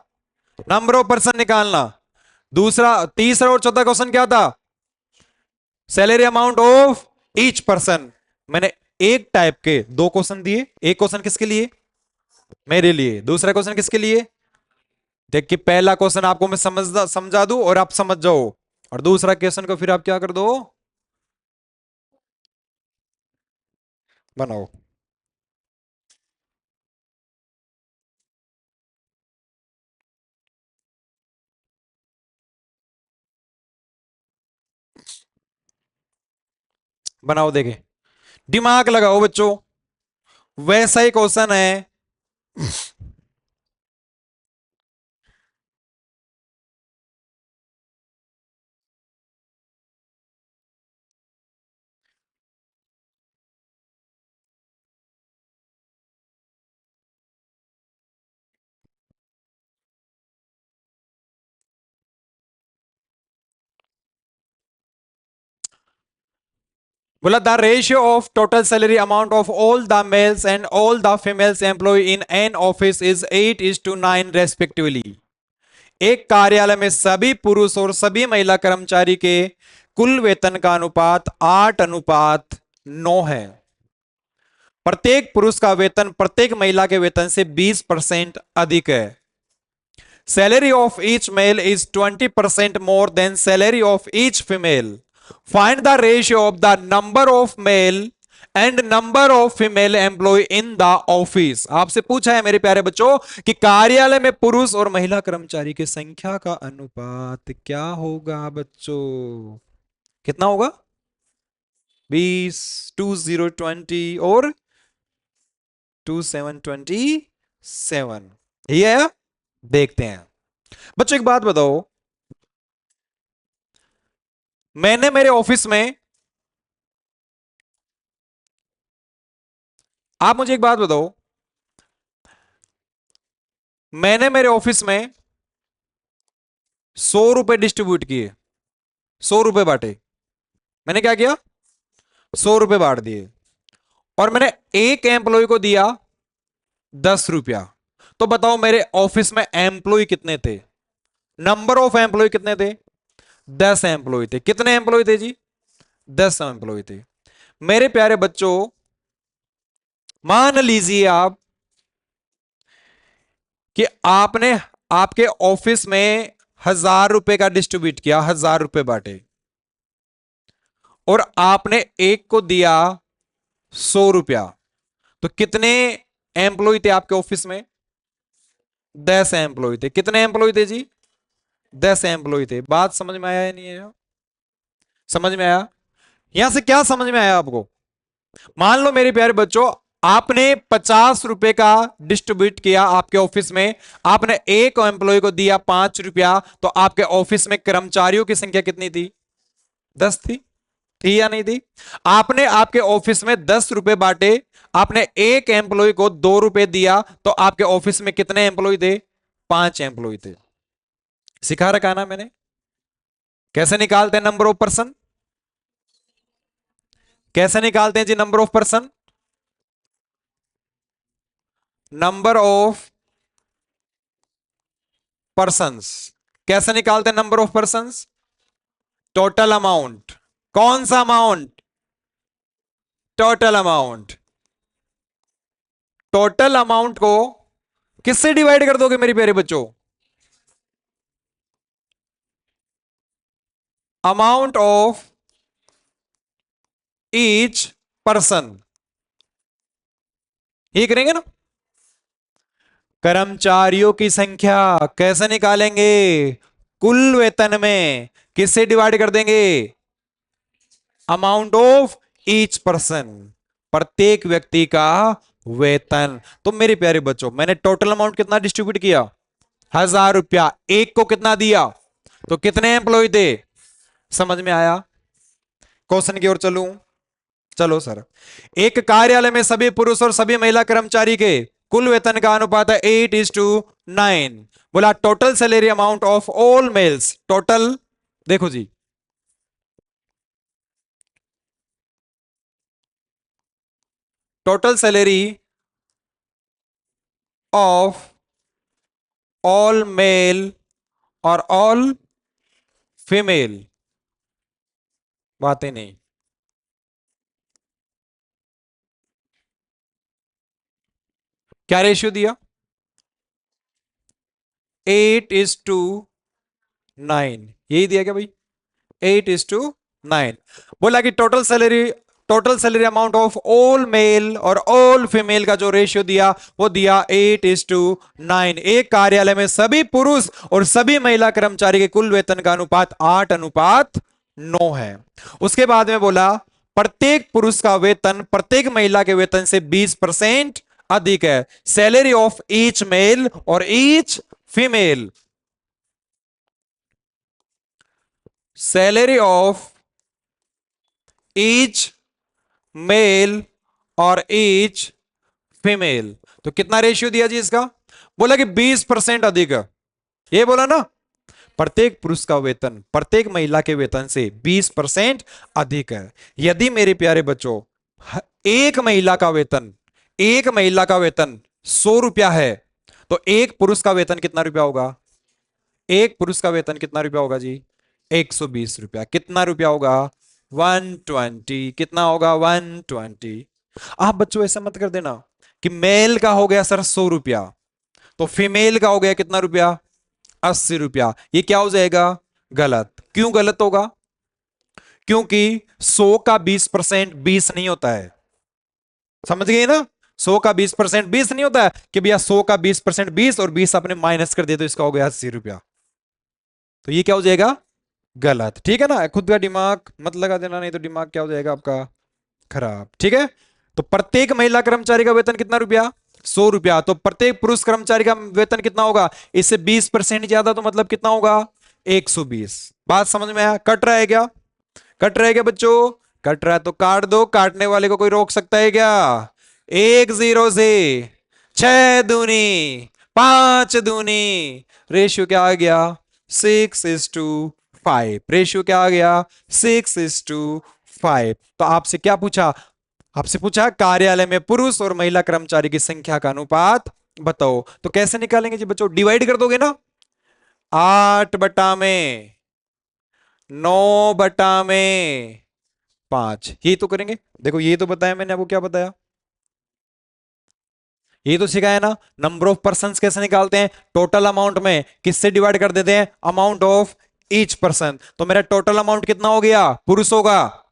नंबर ऑफ पर्सन निकालना। दूसरा, तीसरा और चौथा क्वेश्चन क्या था? Salary amount of each person. मैंने एक टाइप के दो क्वेश्चन दिए। एक क्वेश्चन किसके लिए? मेरे लिए। दूसरा क्वेश्चन किसके लिए? देख कि पहला क्वेश्चन आपको मैं समझा दूं और आप समझ जाओ, और दूसरा क्वेश्चन को फिर आप क्या कर दो? बनाओ। बनाओ देखे। दिमाग लगाओ बच्चों। वैसा ही क्वेश्चन है। बोला the ratio of total salary amount of all the males and all the females employ in an office is 8:9 respectively. एक कार्यालय में सभी पुरुष और सभी महिला कर्मचारी के कुल वेतन का अनुपात 8:9 है। प्रत्येक पुरुष का वेतन प्रत्येक महिला के वेतन से 20% अधिक है। Salary of each male is 20% more than salary of each female. Find the ratio of the number of male and number of female employee in the office. आपसे पूछा है मेरे प्यारे बच्चों कि कार्यालय में पुरुष और महिला कर्मचारी की संख्या का अनुपात क्या होगा बच्चों? कितना होगा? 20, 20, 20 और 27, 27। ये है? देखते हैं बच्चों। एक बात बताओ, मैंने मेरे ऑफिस में, आप मुझे एक बात बताओ, मैंने मेरे ऑफिस में 100 रुपए डिस्ट्रीब्यूट किए, 100 रुपए बांटे। मैंने क्या किया? 100 रुपए बांट दिए। और मैंने एक एम्प्लॉय को दिया 10 रुपया। तो बताओ मेरे ऑफिस में एम्प्लॉय कितने थे? नंबर ऑफ एम्प्लॉय कितने थे? 10 एम्प्लॉय थे। कितने एम्प्लॉय थे जी? 10 एम्प्लॉय थे। मेरे प्यारे बच्चों, मान लीजिए आप कि आपने आपके ऑफिस में 1,000 रुपए का डिस्ट्रीब्यूट किया, 1,000 रुपए बांटे, और आपने एक को दिया 100 रुपया। तो कितने एम्प्लॉय थे आपके ऑफिस में? 10 एम्प्लॉय थे। कितने एम्प्लॉय थे जी? 10 एम्प्लॉय थे। बात समझ में आया या नहीं आया? समझ में आया? यहां से क्या समझ में आया आपको? मान लो मेरे प्यारे बच्चों, आपने 50 रुपए का डिस्ट्रीब्यूट किया आपके ऑफिस में, आपने एक एम्प्लॉय को दिया 5 रुपया, तो आपके ऑफिस में कर्मचारियों की संख्या कितनी थी? 10 थी या नहीं थी? आपने आपके ऑफिस में 10 रुपए बांटे, आपने एक एम्प्लॉय को 2 रुपए दिया, तो आपके ऑफिस में कितने एम्प्लॉय थे? 5 एम्प्लॉय थे। सिखा रखा ना मैंने कैसे निकालते हैं नंबर ऑफ पर्सन? कैसे निकालते हैं जी number of person? Number of persons. कैसे निकालते हैं number of persons? Total amount. कौन सा amount? Total amount. Total amount को किससे डिवाइड कर दोगे मेरे प्यारे बच्चों? Amount of each person. ये करेंगे ना? कर्मचारियों की संख्या कैसे निकालेंगे? कुल वेतन में किससे डिवाइड कर देंगे? अमाउंट ऑफ ईच पर्सन, प्रत्येक व्यक्ति का वेतन। तो मेरे प्यारे बच्चों, मैंने टोटल अमाउंट कितना डिस्ट्रीब्यूट किया? 1000 रुपया। एक को कितना दिया? तो कितने एम्प्लॉय थे? समझ में आया? क्वेश्चन की ओर चलूं? चलो सर। एक कार्यालय में सभी पुरुष और सभी महिला कर्मचारी के कुल वेतन का अनुपात है 8:9। बोला total salary amount of all males. Total देखो जी, total salary of all male और ऑल फीमेल। बातें नहीं। क्या रेशियो दिया? 8:9। यही दिया क्या भाई? 8:9। बोला कि total salary amount of all male और ऑल फीमेल का जो रेशियो दिया वो दिया 8:9। एक कार्यालय में सभी पुरुष और सभी महिला कर्मचारी के कुल वेतन का अनुपात 8:9 है। उसके बाद में बोला प्रत्येक पुरुष का वेतन प्रत्येक महिला के वेतन से 20% अधिक है। सैलरी ऑफ ईच मेल और each female. Salary of each male और ईच फीमेल। तो कितना रेशियो दिया जी इसका? बोला कि 20% अधिक है। ये बोला ना, प्रत्येक पुरुष का वेतन प्रत्येक महिला के वेतन से 20% अधिक है। यदि मेरे प्यारे बच्चों एक महिला का वेतन 100 रुपया है, तो एक पुरुष का वेतन कितना रुपया होगा? एक पुरुष का वेतन कितना रुपया होगा जी? 120 रुपया। कितना रुपया होगा? 120। कितना होगा? 120। आप बच्चों ऐसा मत कर देना कि मेल का हो गया सर 100 रुपया, तो फीमेल का हो गया कितना रुपया? 80 रुपया। ये क्या हो जाएगा? गलत। क्यों गलत होगा? क्योंकि 100 का 20% 20 नहीं होता है। समझ गए ना? 100 का 20% 20 नहीं होता है कि भैया 100 का 20% 20 और 20 आपने माइनस कर दिया तो इसका हो गया 80 रुपया। तो ये क्या हो जाएगा? गलत। ठीक है ना? खुद का दिमाग मत लगा देना, नहीं तो दिमाग क्या हो जाएगा आपका? खराब। ठीक है? तो प्रत्येक महिला कर्मचारी का वेतन कितना रुपया? 100 रुपया। तो प्रत्येक पुरुष कर्मचारी का वेतन कितना होगा? इससे 20% ज्यादा, तो मतलब कितना होगा? 120। बात समझ में आया? कट रहा है क्या? कट रहा है क्या बच्चों? कट रहा है तो काट दो। काटने वाले को कोई रोक सकता है क्या? 1 0 से 6 दूनी 5 दूनी। रेशियो क्या आ गया? 6:5। रेशियो क्या आ गया? 6:5। तो आपसे क्या पूछा? आपसे पूछा कार्यालय में पुरुष और महिला कर्मचारी की संख्या का अनुपात बताओ। तो कैसे निकालेंगे जी बच्चों? डिवाइड कर दोगे ना। 8/9/5। यही तो करेंगे। देखो ये तो बताया मैंने आपको। क्या बताया? ये तो सिखाया ना। नंबर ऑफ पर्संस कैसे निकालते हैं? टोटल अमाउंट में किससे डिवाइड कर देते हैं? Amount of each person. तो मेरा टोटल अमाउंट कितना हो गया? पुरुष होगा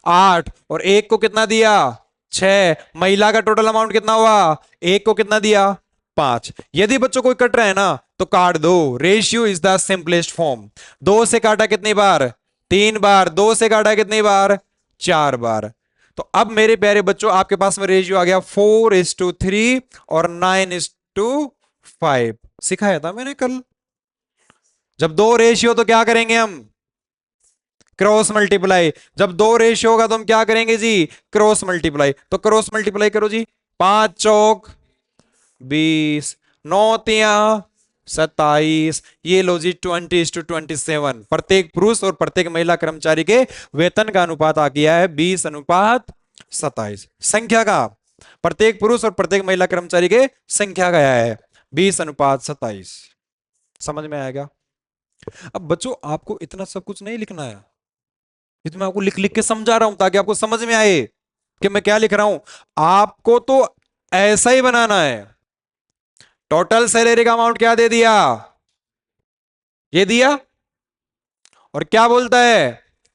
8 और एक को कितना दिया? 6। महिला का टोटल अमाउंट कितना हुआ? एक को कितना दिया? 5। यदि बच्चों कोई कट रहा है ना तो काट दो। Ratio is the simplest form. 2 से काटा कितनी बार? 3 बार, 2 से काटा कितनी बार, 4 बार। तो अब मेरे प्यारे बच्चों आपके पास में रेशियो आ गया 4:3 और 9:5। सिखाया था मैंने कल। जब दो रेशियो तो क्या करेंगे हम, क्रॉस मल्टीप्लाई। जब दो रेशियो होगा तो हम क्या करेंगे जी, क्रॉस मल्टीप्लाई। तो क्रॉस मल्टीप्लाई करो जी, 5 चौक 20, 9 तिया 27, ये लो जी 20:27। प्रत्येक पुरुष और प्रत्येक महिला कर्मचारी के वेतन का अनुपात आ गया है 20:27। संख्या का, प्रत्येक पुरुष और प्रत्येक महिला कर्मचारी के संख्या का है 20:27। समझ में आएगा। अब बच्चों आपको इतना सब कुछ नहीं लिखना है, ये तो मैं आपको लिख लिख के समझा रहा हूं ताकि आपको समझ में आए कि मैं क्या लिख रहा हूं। आपको तो ऐसा ही बनाना है। टोटल सैलरी का अमाउंट क्या दे दिया, ये दिया। और क्या बोलता है,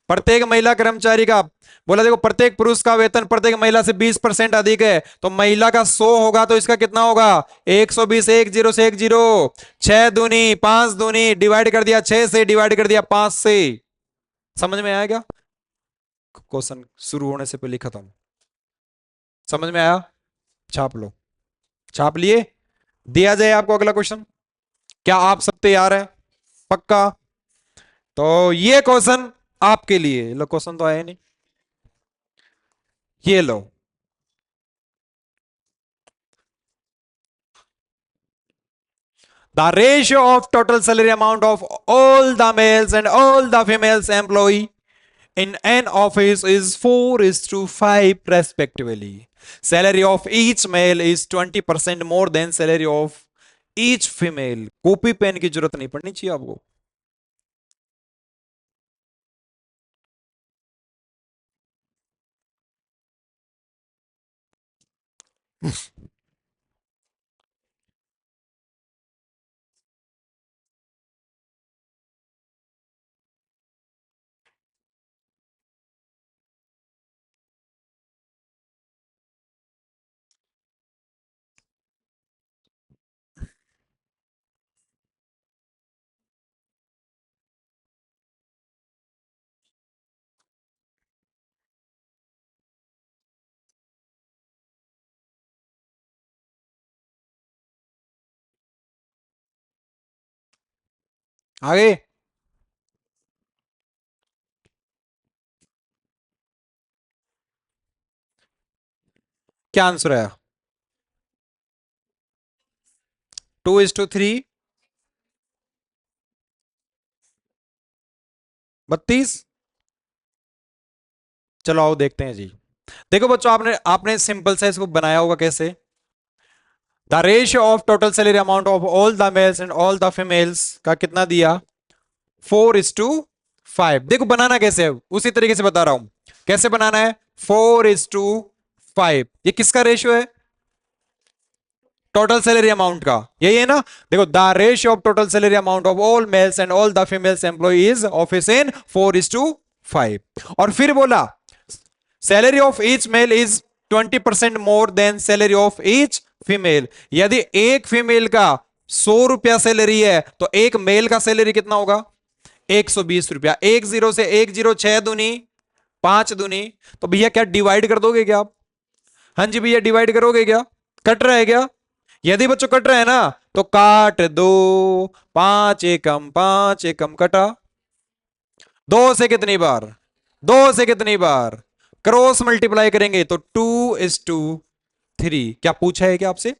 प्रत्येक महिला कर्मचारी का, बोला देखो प्रत्येक पुरुष का वेतन प्रत्येक महिला से 20% अधिक है, तो महिला का 100 होगा तो इसका कितना होगा 120, 10 से 10, 6 दूनी 5 दूनी, डिवाइड कर दिया 6 से, डिवाइड कर दिया 5 से। समझ में आएगा। क्वेश्चन शुरू होने से पहले खत्म। समझ में आया, छाप लो। छाप लिए, दिया जाए आपको अगला क्वेश्चन। क्या आप सब तैयार हैं, पक्का। तो ये क्वेश्चन आपके लिए, लो क्वेश्चन तो आया नहीं, ये लो। The ratio of total salary amount of all the males and all the females employee in an office is 4:5 respectively. Salary of each male is 20% more than salary of each female. Copy pen की जरूरत नहीं पड़नी चाहिए आपको। आगे क्या आंसर है, 2:3, 32। चलो आओ देखते हैं जी। देखो बच्चों आपने आपने सिंपल सा इसको बनाया होगा कैसे। The ratio of total salary amount of all the males and all the females का कितना दिया, 4:5। देखो बनाना कैसे है उसी तरीके से बता रहा हूं, कैसे बनाना है। 4:5, ये किसका रेशियो है, टोटल सैलरी अमाउंट का, यही है ना। देखो the ratio of total salary amount of all males and all the females employees office in 4:5। और फिर बोला salary of each male is 20% more than salary of each female. यदि एक फीमेल का 100 रुपया सैलरी है तो एक मेल का सैलरी कितना होगा 120 रुपया। 10 से 10, 6 दूनी 5 दूनी, तो भैया क्या डिवाइड कर दोगे क्या आप, हाँ जी भैया डिवाइड करोगे क्या, कट रहा है क्या। यदि बच्चों कट रहा है ना तो काट दो, 5 एकम 5 एकम कटा। 2 से कितनी बार, 2 से कितनी बार क्रॉस मल्टीप्लाई करेंगे तो 2:3। क्या पूछा है क्या आपसे,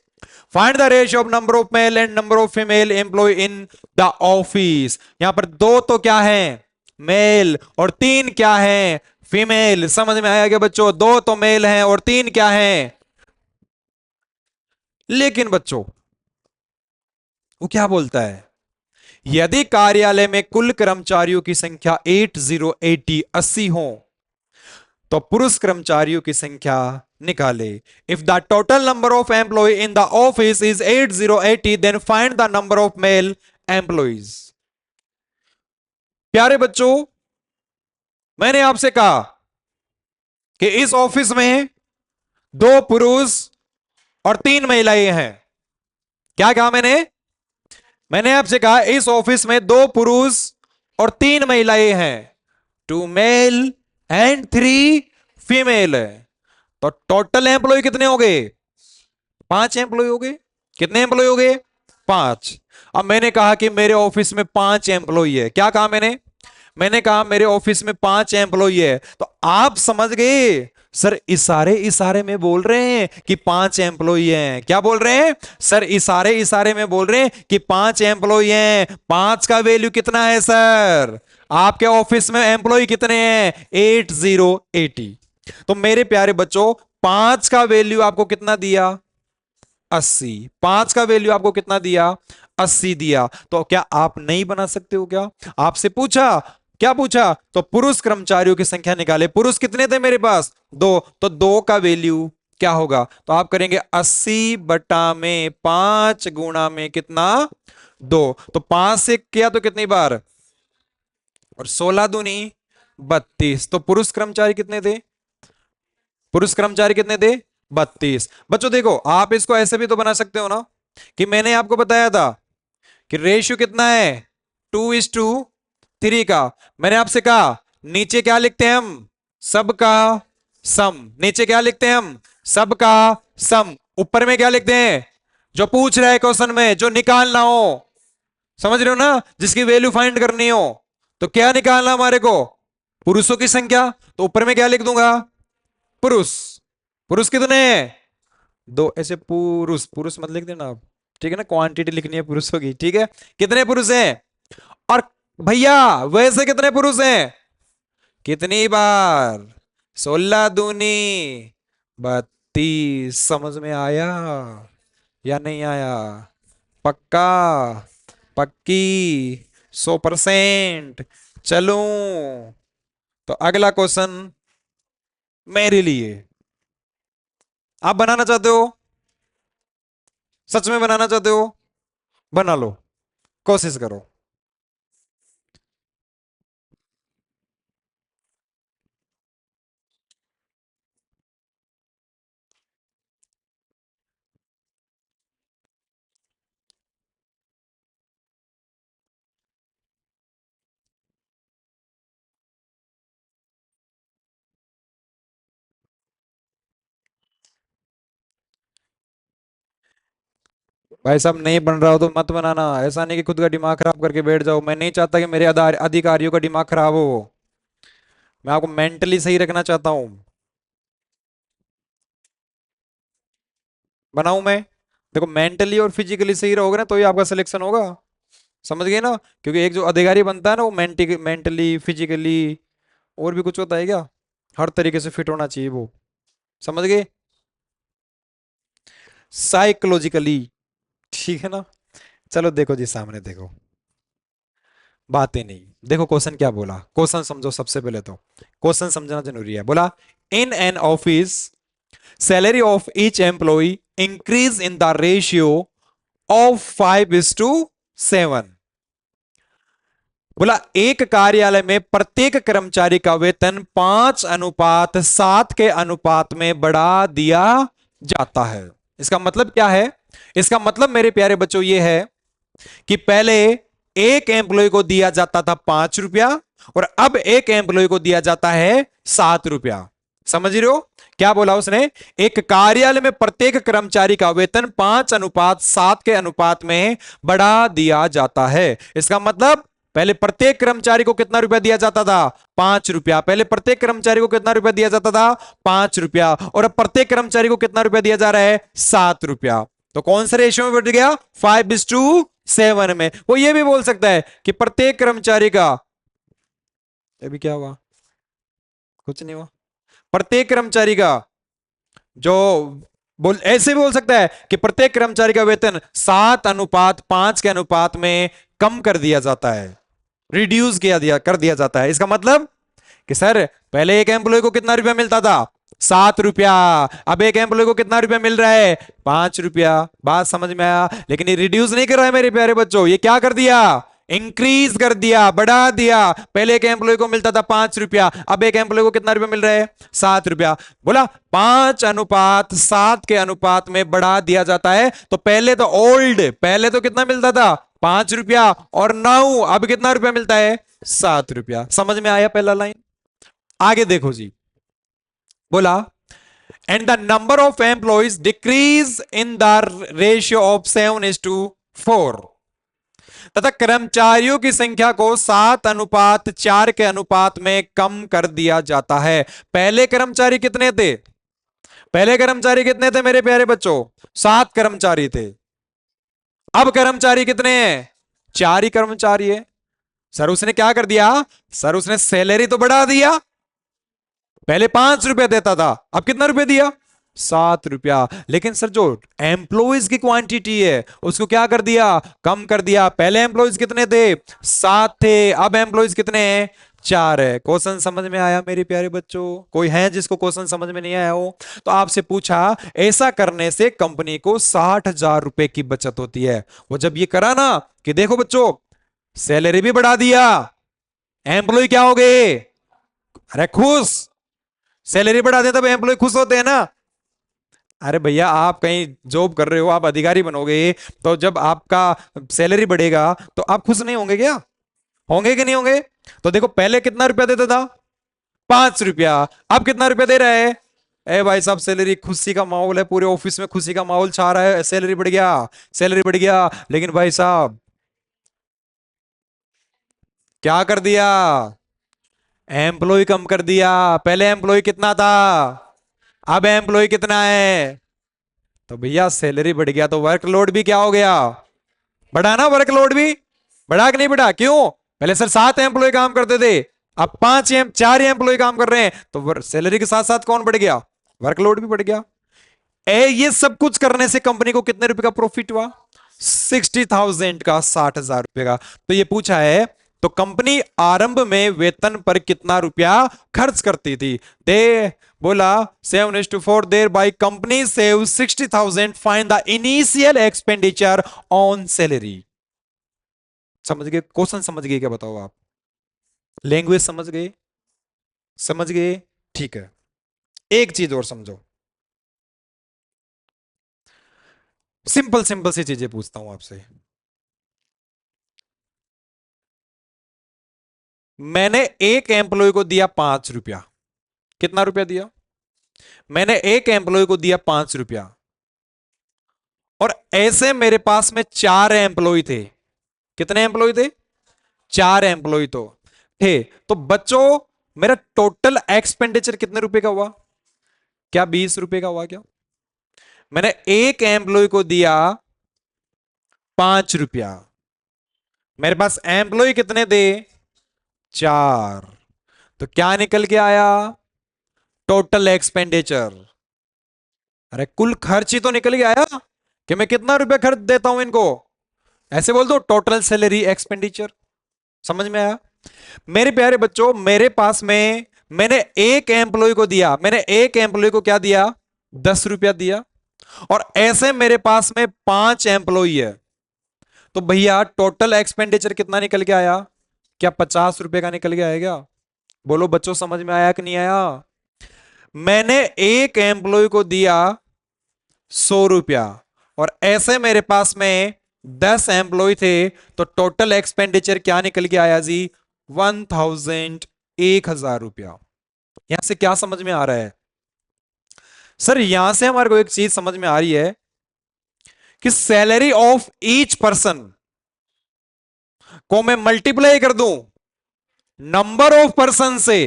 find the ratio of number of male and number of female employ in the office. यहां पर 2 तो क्या है मेल और 3 क्या है फीमेल। समझ में आया क्या बच्चों, 2 तो मेल हैं और 3 क्या है। लेकिन बच्चों वो क्या बोलता है, यदि कार्यालय में कुल कर्मचारियों की संख्या 80 हो तो पुरुष कर्मचारियों की संख्या निकाले। If the total number of employee in the office is 80, then find the number of male employees. प्यारे बच्चों मैंने आपसे कहा कि इस ऑफिस में 2 पुरुष और 3 महिलाएं हैं। क्या कहा मैंने, मैंने आपसे कहा इस ऑफिस में 2 पुरुष और 3 महिलाएं हैं। 2 मेल एंड 3 फीमेल है, तो टोटल एम्प्लॉय कितने हो गए? 5 एम्प्लॉय हो गए। कितने एम्प्लॉय हो गए? 5। अब मैंने कहा कि मेरे ऑफिस में 5 एम्प्लॉय है। क्या कहा मैंने कहा मेरे ऑफिस में 5 एम्प्लॉय है, तो आप समझ गए सर इशारे इशारे में बोल रहे हैं कि 5 एम्प्लॉय हैं। क्या बोल रहे हैं सर? इशारे इशारे में बोल रहे हैं कि 5 एम्प्लॉय हैं। 5 का वैल्यू कितना है सर? आपके ऑफिस में एम्प्लॉय कितने हैं? 8080। तो मेरे प्यारे बच्चों 5 का वैल्यू आपको कितना दिया? 80। 5 का वैल्यू आपको कितना दिया? 80 दिया। तो क्या आप नहीं बना सकते हो? क्या आपसे पूछा? क्या पूछा? तो पुरुष कर्मचारियों की संख्या निकाले। पुरुष कितने थे मेरे पास? 2। तो 2 का वैल्यू क्या होगा? तो आप करेंगे 80 बटा में 5 गुणा में कितना? 2। तो 5 से किया तो कितनी बार? और 16 दूनी 32। तो पुरुष कर्मचारी कितने थे? पुरुष कर्मचारी कितने थे? 32। बच्चों देखो, आप इसको ऐसे भी तो बना सकते हो ना, कि मैंने आपको बताया था कि रेशियो कितना है? 2:3 का। मैंने आपसे कहा नीचे क्या लिखते हैं हम? सबका सम। नीचे क्या लिखते हैं हम? सबका सम। ऊपर में क्या लिखते हैं? जो पूछ रहा है क्वेश्चन में, जो निकालना हो। समझ रहे हो ना? जिसकी वैल्यू फाइंड करनी हो। तो क्या निकालना हमारे को? पुरुषों की संख्या। तो ऊपर में क्या लिख दूंगा? पुरुष। पुरुष कितने हैं? 2। ऐसे पुरुष पुरुष मत लिख देना आप, ठीक है ना? क्वांटिटी लिखनी है पुरुषों की, ठीक है? कितने पुरुष हैं? और भैया वैसे कितने पुरुष हैं? कितनी बार? 16 दूनी 32। समझ में आया या नहीं आया? पक्का? पक्की? 100%? चलूं? तो अगला क्वेश्चन मेरे लिए। आप बनाना चाहते हो? सच में बनाना चाहते हो? बना लो, कोशिश करो। भाई साहब नहीं बन रहा हो तो मत बनाना। ऐसा नहीं कि खुद का दिमाग खराब करके बैठ जाओ। मैं नहीं चाहता कि मेरे अधिकारियों का दिमाग खराब हो। मैं आपको मेंटली सही रखना चाहता हूं। बनाऊं मैं? देखो, मेंटली और फिजिकली सही रहोगे ना तो ही आपका सिलेक्शन होगा। समझ गए ना? क्योंकि एक जो अधिकारी बनता है ना, वो मेंटली, फिजिकली और भी कुछ होता है क्या? हर तरीके से फिट होना चाहिए वो। समझ गए? साइकोलॉजिकली। ठीक है ना? चलो देखो जी, सामने देखो। बातें नहीं। देखो क्वेश्चन क्या बोला, क्वेश्चन समझो। सबसे पहले तो क्वेश्चन समझना जरूरी है। बोला in an office salary of each employee increase in the ratio of 5:7। बोला एक कार्यालय में प्रत्येक कर्मचारी का वेतन 5:7 के अनुपात में बढ़ा दिया जाता है। इसका मतलब क्या है? इसका मतलब मेरे प्यारे बच्चों ये है कि पहले एक एम्प्लॉय को दिया जाता था 5 रुपया, और अब एक एम्प्लॉय को दिया जाता है 7 रुपया। समझ रहे हो? क्या बोला उसने? एक कार्यालय में प्रत्येक कर्मचारी का वेतन 5:7 के अनुपात में बढ़ा दिया जाता है। इसका मतलब पहले प्रत्येक कर्मचारी को कितना रुपया दिया जाता था? 5 रुपया। पहले प्रत्येक कर्मचारी को कितना रुपया दिया जाता था? 5 रुपया। और अब प्रत्येक कर्मचारी को कितना रुपया दिया जा रहा है? 7 रुपया। तो कौन सा रेशियो में बढ़ गया? 5:7 में। वो ये भी बोल सकता है कि प्रत्येक कर्मचारी का, अभी क्या हुआ? कुछ नहीं हुआ। प्रत्येक कर्मचारी का जो बोल ऐसे भी बोल सकता है कि प्रत्येक कर्मचारी का वेतन 7:5 के अनुपात में कम कर दिया जाता है, रिड्यूस कर दिया जाता है। इसका मतलब कि सर पहले एक एम्प्लॉय को कितना रुपया मिलता था? 7 रुपया। अब एक एम्प्लॉय को कितना रुपया मिल रहा है? 5 रुपया। बात समझ में आया? लेकिन ये रिड्यूस नहीं कर रहा है मेरे प्यारे बच्चों, ये क्या कर दिया? इंक्रीज कर दिया, बढ़ा दिया। पहले एक एम्प्लॉय को मिलता था 5 रुपया, अब एक एम्प्लॉय को कितना रुपया मिल रहा है? 7 रुपया। बोला 5:7 के अनुपात में बढ़ा दिया जाता है। तो पहले तो कितना मिलता था? 5 रुपया और 9, अब कितना रुपया मिलता है? 7 रुपया। समझ में आया पहला लाइन? आगे देखो जी, बोला and the number of employees decrease in the ratio of 7:4 तथा कर्मचारियों की संख्या को 7:4 के अनुपात में कम कर दिया जाता है। पहले कर्मचारी कितने थे? पहले कर्मचारी कितने थे मेरे प्यारे बच्चों? 7 कर्मचारी थे। अब कर्मचारी कितने हैं? 4 ही कर्मचारी है। सर उसने क्या कर दिया? सर उसने सैलरी तो बढ़ा दिया। पहले 5 रुपया देता था, अब कितना रुपया दिया? 7 रुपया। लेकिन सर जो एम्प्लॉइज की क्वांटिटी है उसको क्या कर दिया? कम कर दिया। पहले एम्प्लॉइज कितने थे? 7 थे, अब एम्प्लॉइज कितने हैं? 4 है। क्वेश्चन समझ में आया मेरे प्यारे बच्चों? कोई है जिसको क्वेश्चन समझ में नहीं आया हो? तो आपसे पूछा ऐसा करने से कंपनी को 60,000 रुपए की बचत होती है। वो जब ये करा ना कि देखो बच्चों सैलरी भी बढ़ा दिया, एम्प्लॉय क्या हो गए? अरे खुश। सैलरी बढ़ा दे तब एम्प्लॉय खुश होते हैं ना। अरे भैया आप कहीं जॉब कर रहे हो, आप अधिकारी बनोगे, तो जब आपका सैलरी बढ़ेगा तो आप खुश नहीं होंगे क्या? होंगे कि नहीं होंगे? तो देखो पहले कितना रुपया देता था? 5 रुपया। अब कितना रुपया दे रहा है? ए भाई साहब सैलरी, खुशी का माहौल है, पूरे ऑफिस में खुशी का माहौल छा रहा है, सैलरी बढ़ गया, सैलरी बढ़ गया। लेकिन भाई साहब क्या कर दिया? एम्प्लॉय कम कर दिया। पहले एम्प्लॉय कितना था, अब एम्प्लॉय कितना है? तो भैया सैलरी बढ़ गया तो वर्कलोड भी क्या हो गया? बढ़ा ना वर्कलोड भी? बढ़ा कि नहीं बढ़ा? क्यों? पहले सर 7 एम्प्लॉय काम करते थे, अब 4 एम्प्लॉय काम कर रहे हैं, तो सैलरी के साथ साथ कौन बढ़ गया? वर्कलोड भी बढ़ गया। ये सब कुछ करने से कंपनी को कितने रुपए का प्रॉफिट हुआ? 60,000 का, 60,000 रुपए का। तो ये पूछा है तो कंपनी आरंभ में वेतन पर कितना रुपया खर्च करती थी? दे बोला 7:4 there by company save 60,000, find the initial expenditure on salary. समझ गए? क्वेश्चन समझ गए क्या? बताओ आप। लैंग्वेज समझ गए? समझ गए? ठीक है। एक चीज और समझो, सिंपल सिंपल सी चीजें पूछता हूं आपसे। मैंने एक एम्प्लॉय को दिया 5 रुपया। कितना रुपया दिया? मैंने एक एम्प्लॉय को दिया 5 रुपया, और ऐसे मेरे पास में 4 एम्प्लॉय थे। कितने एम्प्लॉय थे? 4 एम्प्लॉय तो थे। तो बच्चों मेरा टोटल एक्सपेंडिचर कितने रुपए का हुआ? क्या 20 रुपए का हुआ क्या? मैंने एक एम्प्लॉय को दिया 5 रुपया, मेरे पास एम्प्लॉय कितने थे? 4। तो क्या निकल के आया? Total expenditure. अरे कुल खर्च ही तो निकल के आया कि मैं कितना रुपया खर्च देता हूं इनको। ऐसे बोल दो टोटल सैलरी एक्सपेंडिचर। समझ में आया? मेरे प्यारे बच्चों मेरे पास में मैंने एक एम्प्लॉय को दिया, मैंने एक एम्प्लॉय को क्या दिया? 10 रुपया दिया, और ऐसे मेरे पास में 5 एम्प्लॉय है। तो भैया टोटल एक्सपेंडिचर कितना निकल के आया? क्या 50 रुपए का निकल के आया क्या? बोलो बच्चों समझ में आया कि नहीं आया? मैंने एक एम्प्लॉय को दिया 100 रुपया, और ऐसे मेरे पास में 10 एम्प्लॉय थे, तो टोटल एक्सपेंडिचर क्या निकल के आया जी? 1000, 1,000 रुपया। यहां से क्या समझ में आ रहा है? सर यहां से हमारे को एक चीज समझ में आ रही है कि सैलरी ऑफ ईच पर्सन को मैं मल्टीप्लाई कर दूं नंबर ऑफ पर्सन से,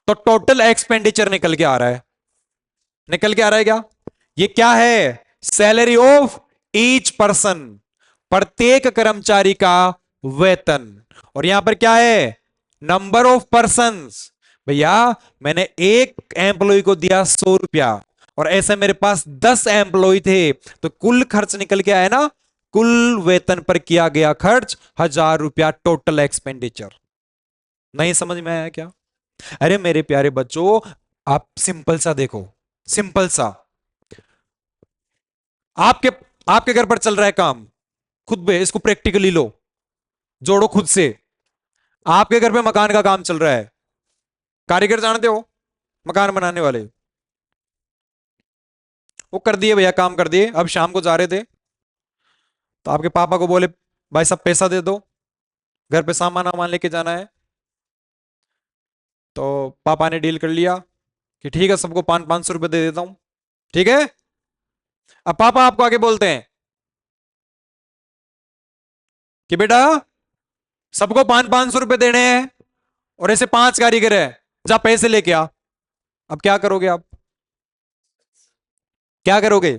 तो टोटल एक्सपेंडिचर निकल के आ रहा है। निकल के आ रहा है क्या? ये क्या है? सैलरी ऑफ ईच पर्सन, प्रत्येक कर्मचारी का वेतन। और यहां पर क्या है? Number of persons. भैया मैंने एक एम्प्लॉय को दिया 100 रुपया, और ऐसे मेरे पास 10 एम्प्लॉय थे, तो कुल खर्च निकल के आया ना, कुल वेतन पर किया गया खर्च 1,000 रुपया, टोटल एक्सपेंडिचर। नहीं समझ में आया क्या? अरे मेरे प्यारे बच्चों आप सिंपल सा देखो, सिंपल सा। आपके आपके घर पर चल रहा है काम, खुद पे इसको प्रैक्टिकली लो, जोड़ो खुद से। आपके घर पे मकान का काम चल रहा है, कारीगर जानते हो, मकान बनाने वाले, वो कर दिए भैया, काम कर दिए। अब शाम को जा रहे थे तो आपके पापा को बोले भाई सब पैसा दे दो, घर पे सामान वामान लेके जाना है। तो पापा ने डील कर लिया कि ठीक है, सबको 500-500 रुपए दे देता हूं। ठीक है। अब पापा आपको आगे बोलते हैं कि बेटा सबको 500-500 रुपए देने हैं और ऐसे 5 कारीगर है, जा पैसे लेके आ। अब क्या करोगे आप? क्या करोगे?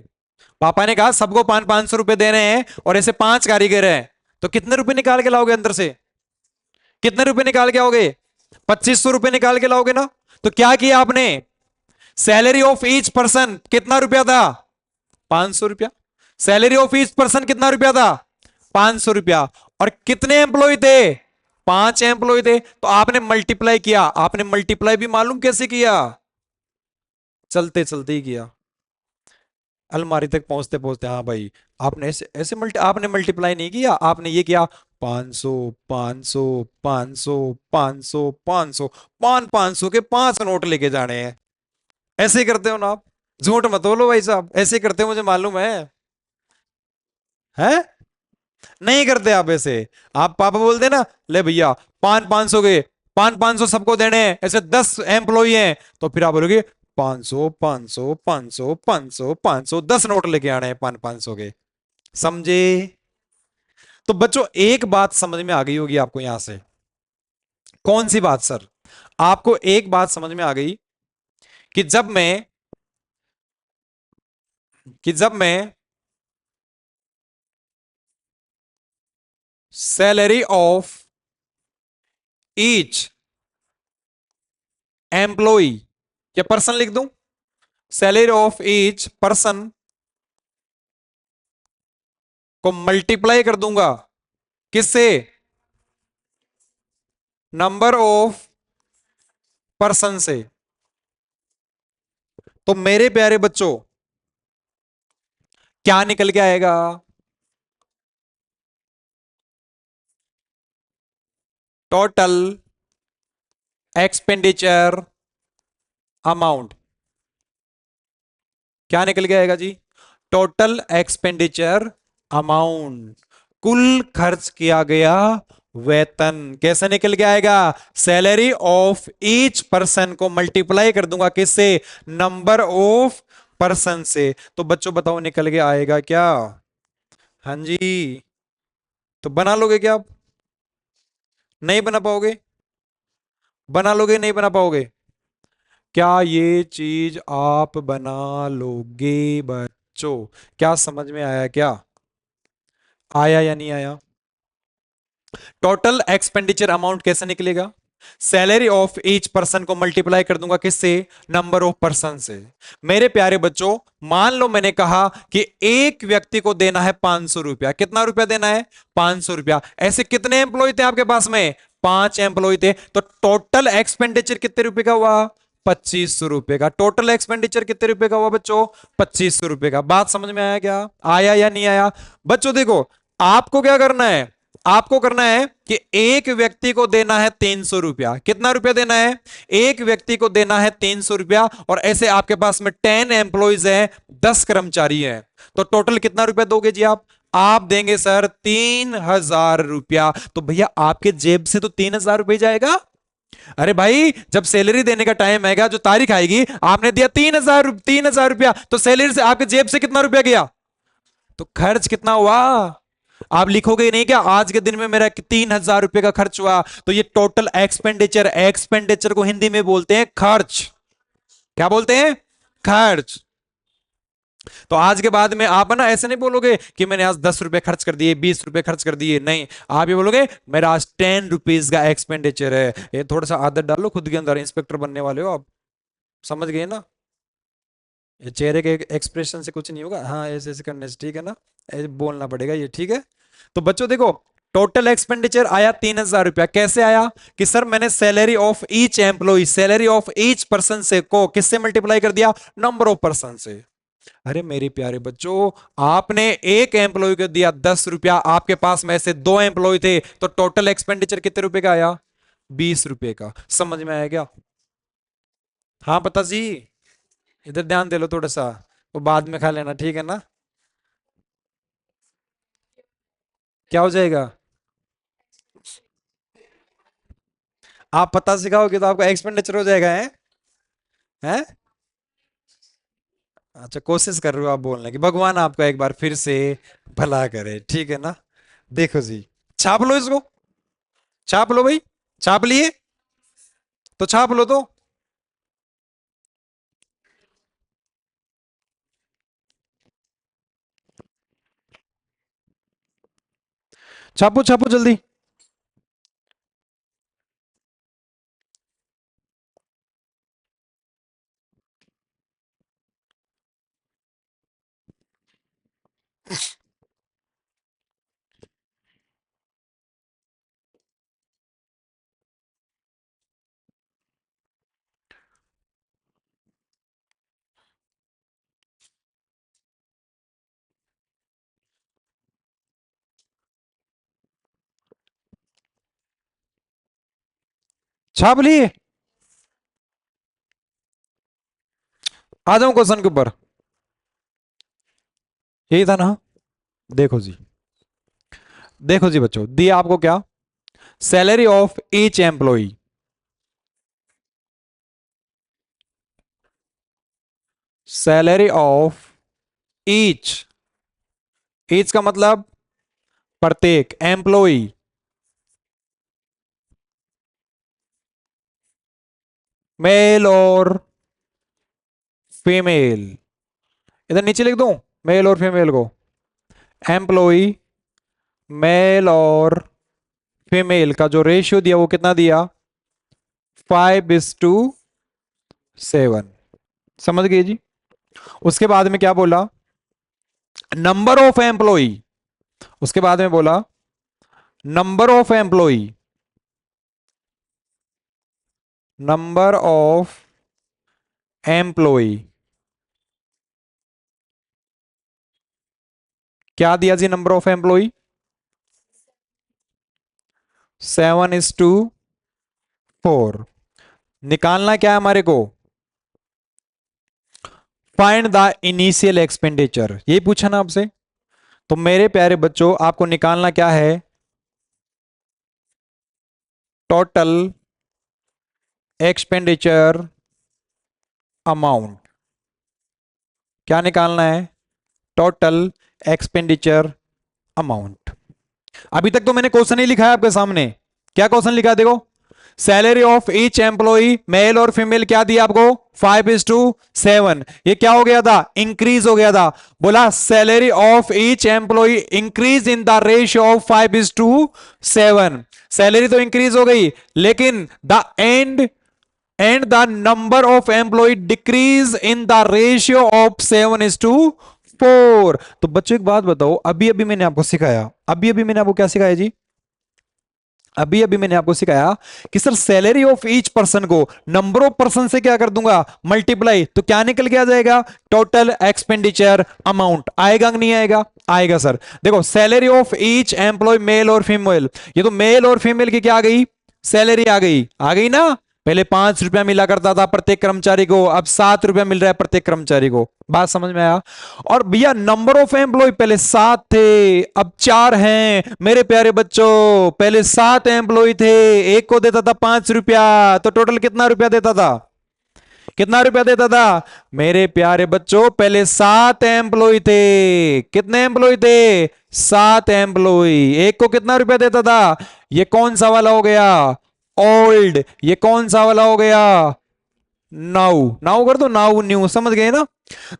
पापा ने कहा सबको 500-500 रुपए देने हैं और ऐसे 5 कारीगर हैं, तो कितने रुपए निकाल के लाओगे अंदर से? कितने रुपए निकाल के आओगे? 2500 रुपए निकाल के लाओगे ना। तो क्या किया आपने? सैलरी ऑफ ईच पर्सन कितना रुपया था? 500 रुपया। सैलरी ऑफ ईच पर्सन कितना रुपया था? 500 रुपया। और कितने एम्प्लॉय थे? 5 एम्प्लॉय थे। तो आपने मल्टीप्लाई किया। आपने मल्टीप्लाई भी मालूम कैसे किया? चलते चलते ही किया। अलमारी तक पहुंचते पहुंचते, हाँ भाई, आपने ऐसे ऐसे आपने मल्टीप्लाई नहीं किया, आपने ये किया 500 500 500 500 500, 500 के 5 नोट लेके जाने हैं। ऐसे ही करते हो ना आप? झूठ मत बोलो भाई साहब, ऐसे ही करते हो, मुझे मालूम है। हैं? नहीं करते आप ऐसे। आप पापा बोलते ना, ले भैया 500-500 के, 500-500 सबको देने हैं, ऐसे 10 एम्प्लॉई हैं, तो फिर आप बोलोगे 500 500 500 500 10 नोट लेके आने हैं 500-500 के। समझे? तो बच्चों एक बात समझ में आ गई होगी आपको यहां से। कौन सी बात सर? आपको एक बात समझ में आ गई कि जब मैं सैलरी ऑफ ईच एम्प्लॉय या पर्सन लिख दूं, सैलरी ऑफ ईच पर्सन को मल्टीप्लाई कर दूंगा किससे? नंबर ऑफ पर्सन से। तो मेरे प्यारे बच्चों क्या निकल के आएगा? Total expenditure amount. क्या निकल के आएगा जी? टोटल एक्सपेंडिचर अमाउंट, कुल खर्च किया गया वेतन। कैसे निकल के आएगा? सैलरी ऑफ ईच पर्सन को मल्टीप्लाई कर दूंगा किससे? नंबर ऑफ पर्सन से। तो बच्चों बताओ निकल के आएगा क्या? हाँ जी। तो बना लोगे क्या आप? नहीं बना पाओगे? बना लोगे नहीं बना पाओगे? क्या ये चीज आप बना लोगे बच्चों? क्या समझ में आया क्या? आया या नहीं आया? टोटल एक्सपेंडिचर अमाउंट कैसे निकलेगा? सैलरी ऑफ ईच पर्सन को मल्टीप्लाई कर दूंगा किससे? नंबर ऑफ पर्सन से। मेरे प्यारे बच्चों, मान लो मैंने कहा कि एक व्यक्ति को देना है 500 रुपया। कितना रुपया देना है? 500 रुपया। ऐसे कितने एम्प्लॉय थे आपके पास में? 5 एम्प्लॉय थे। तो टोटल एक्सपेंडिचर कितने रुपए का हुआ? 2500 रुपए का। टोटल एक्सपेंडिचर कितने रुपए का हुआ बच्चों? 2500 रुपए का। बात समझ में आया क्या? आया या नहीं आया? बच्चों देखो, आपको क्या करना है? आपको करना है कि एक व्यक्ति को देना है 300 रुपया। कितना रुपया देना है? एक व्यक्ति को देना है 300 रुपया। और ऐसे आपके पास में 10 एम्प्लॉइज हैं, 10 कर्मचारी हैं। तो टोटल कितना रुपया दोगे जी आप? आप देंगे सर 3000 रुपया। तो भैया आपके जेब से तो 3000 रुपये जाएगा। अरे भाई, जब सैलरी देने का टाइम आएगा, जो तारीख आएगी, आपने दिया 3000 रुपया, तो सैलरी से आपके जेब से कितना रुपया गया? तो खर्च कितना हुआ? आप लिखोगे नहीं क्या आज के दिन में मेरा 3000 रुपए का खर्च हुआ? तो ये टोटल एक्सपेंडिचर, एक्सपेंडिचर को हिंदी में बोलते हैं खर्च। क्या बोलते हैं? खर्च। तो आज के बाद में आप ना ऐसे नहीं बोलोगे कि मैंने आज 10 रुपए खर्च कर दिए, 20 रुपए खर्च कर दिए। नहीं, आप ये बोलोगे मेरा आज 10 रुपीज का एक्सपेंडिचर है। ये थोड़ा सा आदत डालो खुद के अंदर, इंस्पेक्टर बनने वाले हो आप। समझ गए ना? ये चेहरे के एक्सप्रेशन से कुछ नहीं होगा, हाँ ऐसे ऐसे करने से, ठीक है ना? ऐसे बोलना पड़ेगा ये, ठीक है? तो बच्चों देखो, टोटल एक्सपेंडिचर आया 3000 रुपया। कैसे आया? कि सर मैंने salary of each employ, salary of each person से को किससे मल्टीप्लाई कर दिया? नंबर ऑफ पर्सन से। अरे मेरे प्यारे बच्चों, आपने एक एम्प्लॉय को दिया 10 रुपया, आपके पास में ऐसे 2 एम्प्लॉय थे, तो टोटल एक्सपेंडिचर कितने रुपए का आया? 20 रुपए का। समझ में आया क्या? हाँ पता जी, इधर ध्यान दे लो थोड़ा सा, वो बाद में खा लेना, ठीक है ना? क्या हो जाएगा? आप पता सिखाओगे तो आपका एक्सपेंडिचर हो जाएगा, है? अच्छा, कोशिश कर रहे हो आप बोलने की, भगवान आपका एक बार फिर से भला करे, ठीक है ना? देखो जी, छाप लो इसको, छाप लो भाई, छाप लिए तो छाप लो तो। छापो छापो जल्दी। छाप लिए? आ जाऊं क्वेश्चन के ऊपर? यही था ना? देखो जी, देखो जी बच्चों, दिया आपको क्या? Salary of each employ, salary of each, each का मतलब प्रत्येक एम्प्लॉय, मेल और फीमेल, इधर नीचे लिख दूं मेल और फीमेल को, एम्प्लॉय मेल और फीमेल का जो रेशियो दिया वो कितना दिया? 5:7। समझ गए जी? उसके बाद में क्या बोला? नंबर ऑफ एम्प्लॉय, उसके बाद में बोला number of employee, number of employee क्या दिया जी? Number of employ 7:4। निकालना क्या है हमारे को? फाइंड द इनिशियल एक्सपेंडिचर, ये पूछा ना आपसे? तो मेरे प्यारे बच्चों, आपको निकालना क्या है? Total expenditure amount. क्या निकालना है? Total expenditure amount. अभी तक तो मैंने क्वेश्चन ही लिखा है आपके सामने। क्या क्वेश्चन लिखा है देखो? Salary of each employee male और फीमेल क्या दिया आपको? 5:7। ये क्या हो गया था? इंक्रीज हो गया था। बोला salary of each employee increase in the ratio of 5:7। Salary तो इंक्रीज हो गई, लेकिन the end the number of employee decrease in the ratio of 7:4। तो बच्चों एक बात बताओ, अभी अभी मैंने आपको सिखाया, अभी अभी मैंने आपको क्या सिखाया जी? अभी अभी मैंने आपको सिखाया कि sir salary of each person को नंबर ऑफ पर्सन से क्या कर दूंगा? मल्टीप्लाई, तो क्या निकल के आ जाएगा? Total expenditure amount. आएगा कि नहीं आएगा? आएगा सर। देखो, salary of each employee male और फीमेल, ये तो मेल और फीमेल की क्या आ गई? सैलरी आ गई ना? पहले 5 रुपया मिला करता था प्रत्येक कर्मचारी को, अब 7 रुपया मिल रहा है प्रत्येक कर्मचारी को। बात समझ में आया? और भैया नंबर ऑफ एम्प्लॉय पहले 7 थे, अब 4 हैं। मेरे प्यारे बच्चों, पहले 7 एम्प्लॉय थे, एक को देता था 5 रुपया, तो टोटल कितना रुपया देता था? कितना रुपया देता था? मेरे प्यारे बच्चों, पहले 7 एम्प्लॉय थे। कितने एम्प्लॉय थे? 7 एम्प्लॉय। एक को कितना रुपया देता था? ये कौन सा वाला हो गया? ओल्ड। ये कौन सा वाला हो गया? नाउ। नाउ कर दो, नाउ न्यू, समझ गए ना?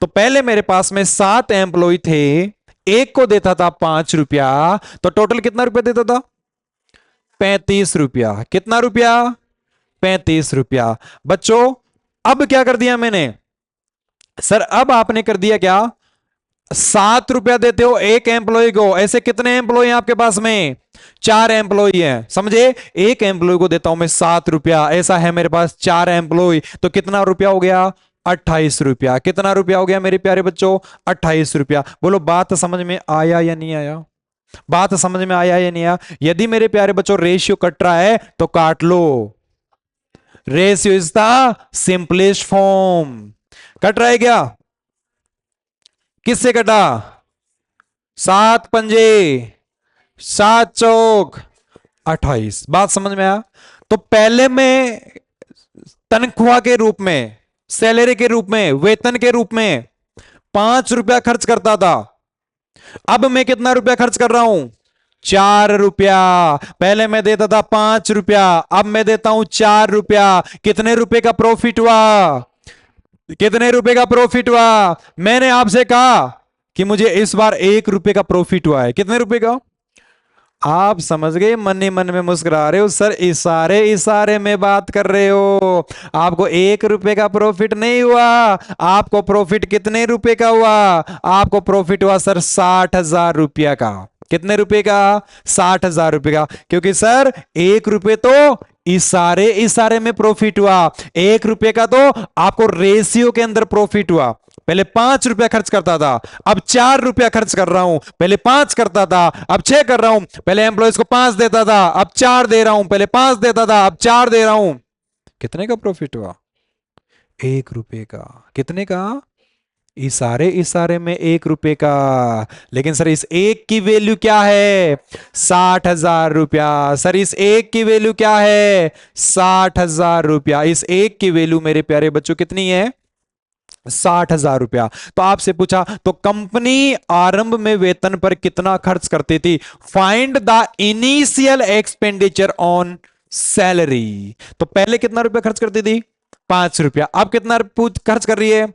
तो पहले मेरे पास में 7 एम्प्लॉय थे, एक को देता था 5 रुपया, तो टोटल कितना रुपया देता था? 35 रुपया। कितना रुपया? 35 रुपया। बच्चों, अब क्या कर दिया मैंने? सर अब आपने कर दिया क्या? 7 रुपया देते हो एक एम्प्लॉय को, ऐसे कितने एम्प्लॉय हैं आपके पास में? 4 एम्प्लॉय हैं, समझे? एक एम्प्लॉय को देता हूं मैं 7 रुपया, ऐसा है मेरे पास 4 एम्प्लॉय, तो कितना रुपया हो गया? 28 रुपया। कितना रुपया हो गया मेरे प्यारे बच्चों? 28 रुपया। बोलो, बात समझ में आया या नहीं आया? बात समझ में आया या नहीं आया? यदि मेरे प्यारे बच्चों रेशियो कट रहा है तो काट लो। Ratio is the simplest form. कट रहा है क्या? किससे कटा? 7 पंजे सात चौक 28। बात समझ में आया? तो पहले मैं तनख्वाह के रूप में, सैलरी के रूप में, वेतन के रूप में 5 रुपया खर्च करता था। अब मैं कितना रुपया खर्च कर रहा हूं? 4 रुपया। पहले मैं देता था 5 रुपया, अब मैं देता हूं 4 रुपया। कितने रुपए का प्रॉफिट हुआ? कितने रुपए का प्रॉफिट हुआ? मैंने आपसे कहा कि मुझे इस बार 1 रुपए का प्रॉफिट हुआ है। कितने रुपए का? आप समझ गए, मन ही मन में मुस्कुरा रहे हो सर, इशारे इशारे में बात कर रहे हो। आपको 1 रुपए का प्रॉफिट नहीं हुआ। आपको प्रॉफिट कितने रुपए का हुआ? आपको प्रॉफिट हुआ सर 60,000 रुपया का। कितने रुपए का? 60,000 रुपए का। क्योंकि सर 1 रुपए तो इशारे इशारे में प्रॉफिट हुआ, 1 रुपए का तो आपको रेशियो के अंदर प्रॉफिट हुआ। पहले 5 रुपया खर्च करता था, अब 4 रुपया खर्च कर रहा हूं। पहले 5 करता था, अब 6 कर रहा हूं। पहले एम्प्लॉयज को 5 देता था, अब 4 दे रहा हूं। पहले 5 देता था, अब 4 दे रहा हूं। कितने का प्रॉफिट हुआ? 1 रुपए का। कितने का? इशारे इशारे में 1 रुपए का। लेकिन सर इस एक की वैल्यू क्या है? 60,000 रुपया। सर इस एक की वैल्यू क्या है? 60,000 रुपया। इस एक की वैल्यू मेरे प्यारे बच्चों कितनी है? 60,000 रुपया। तो आपसे पूछा तो कंपनी आरंभ में वेतन पर कितना खर्च करती थी? Find the initial expenditure on salary. तो पहले कितना रुपया खर्च करती थी? 5 रुपया। अब कितना खर्च कर रही है?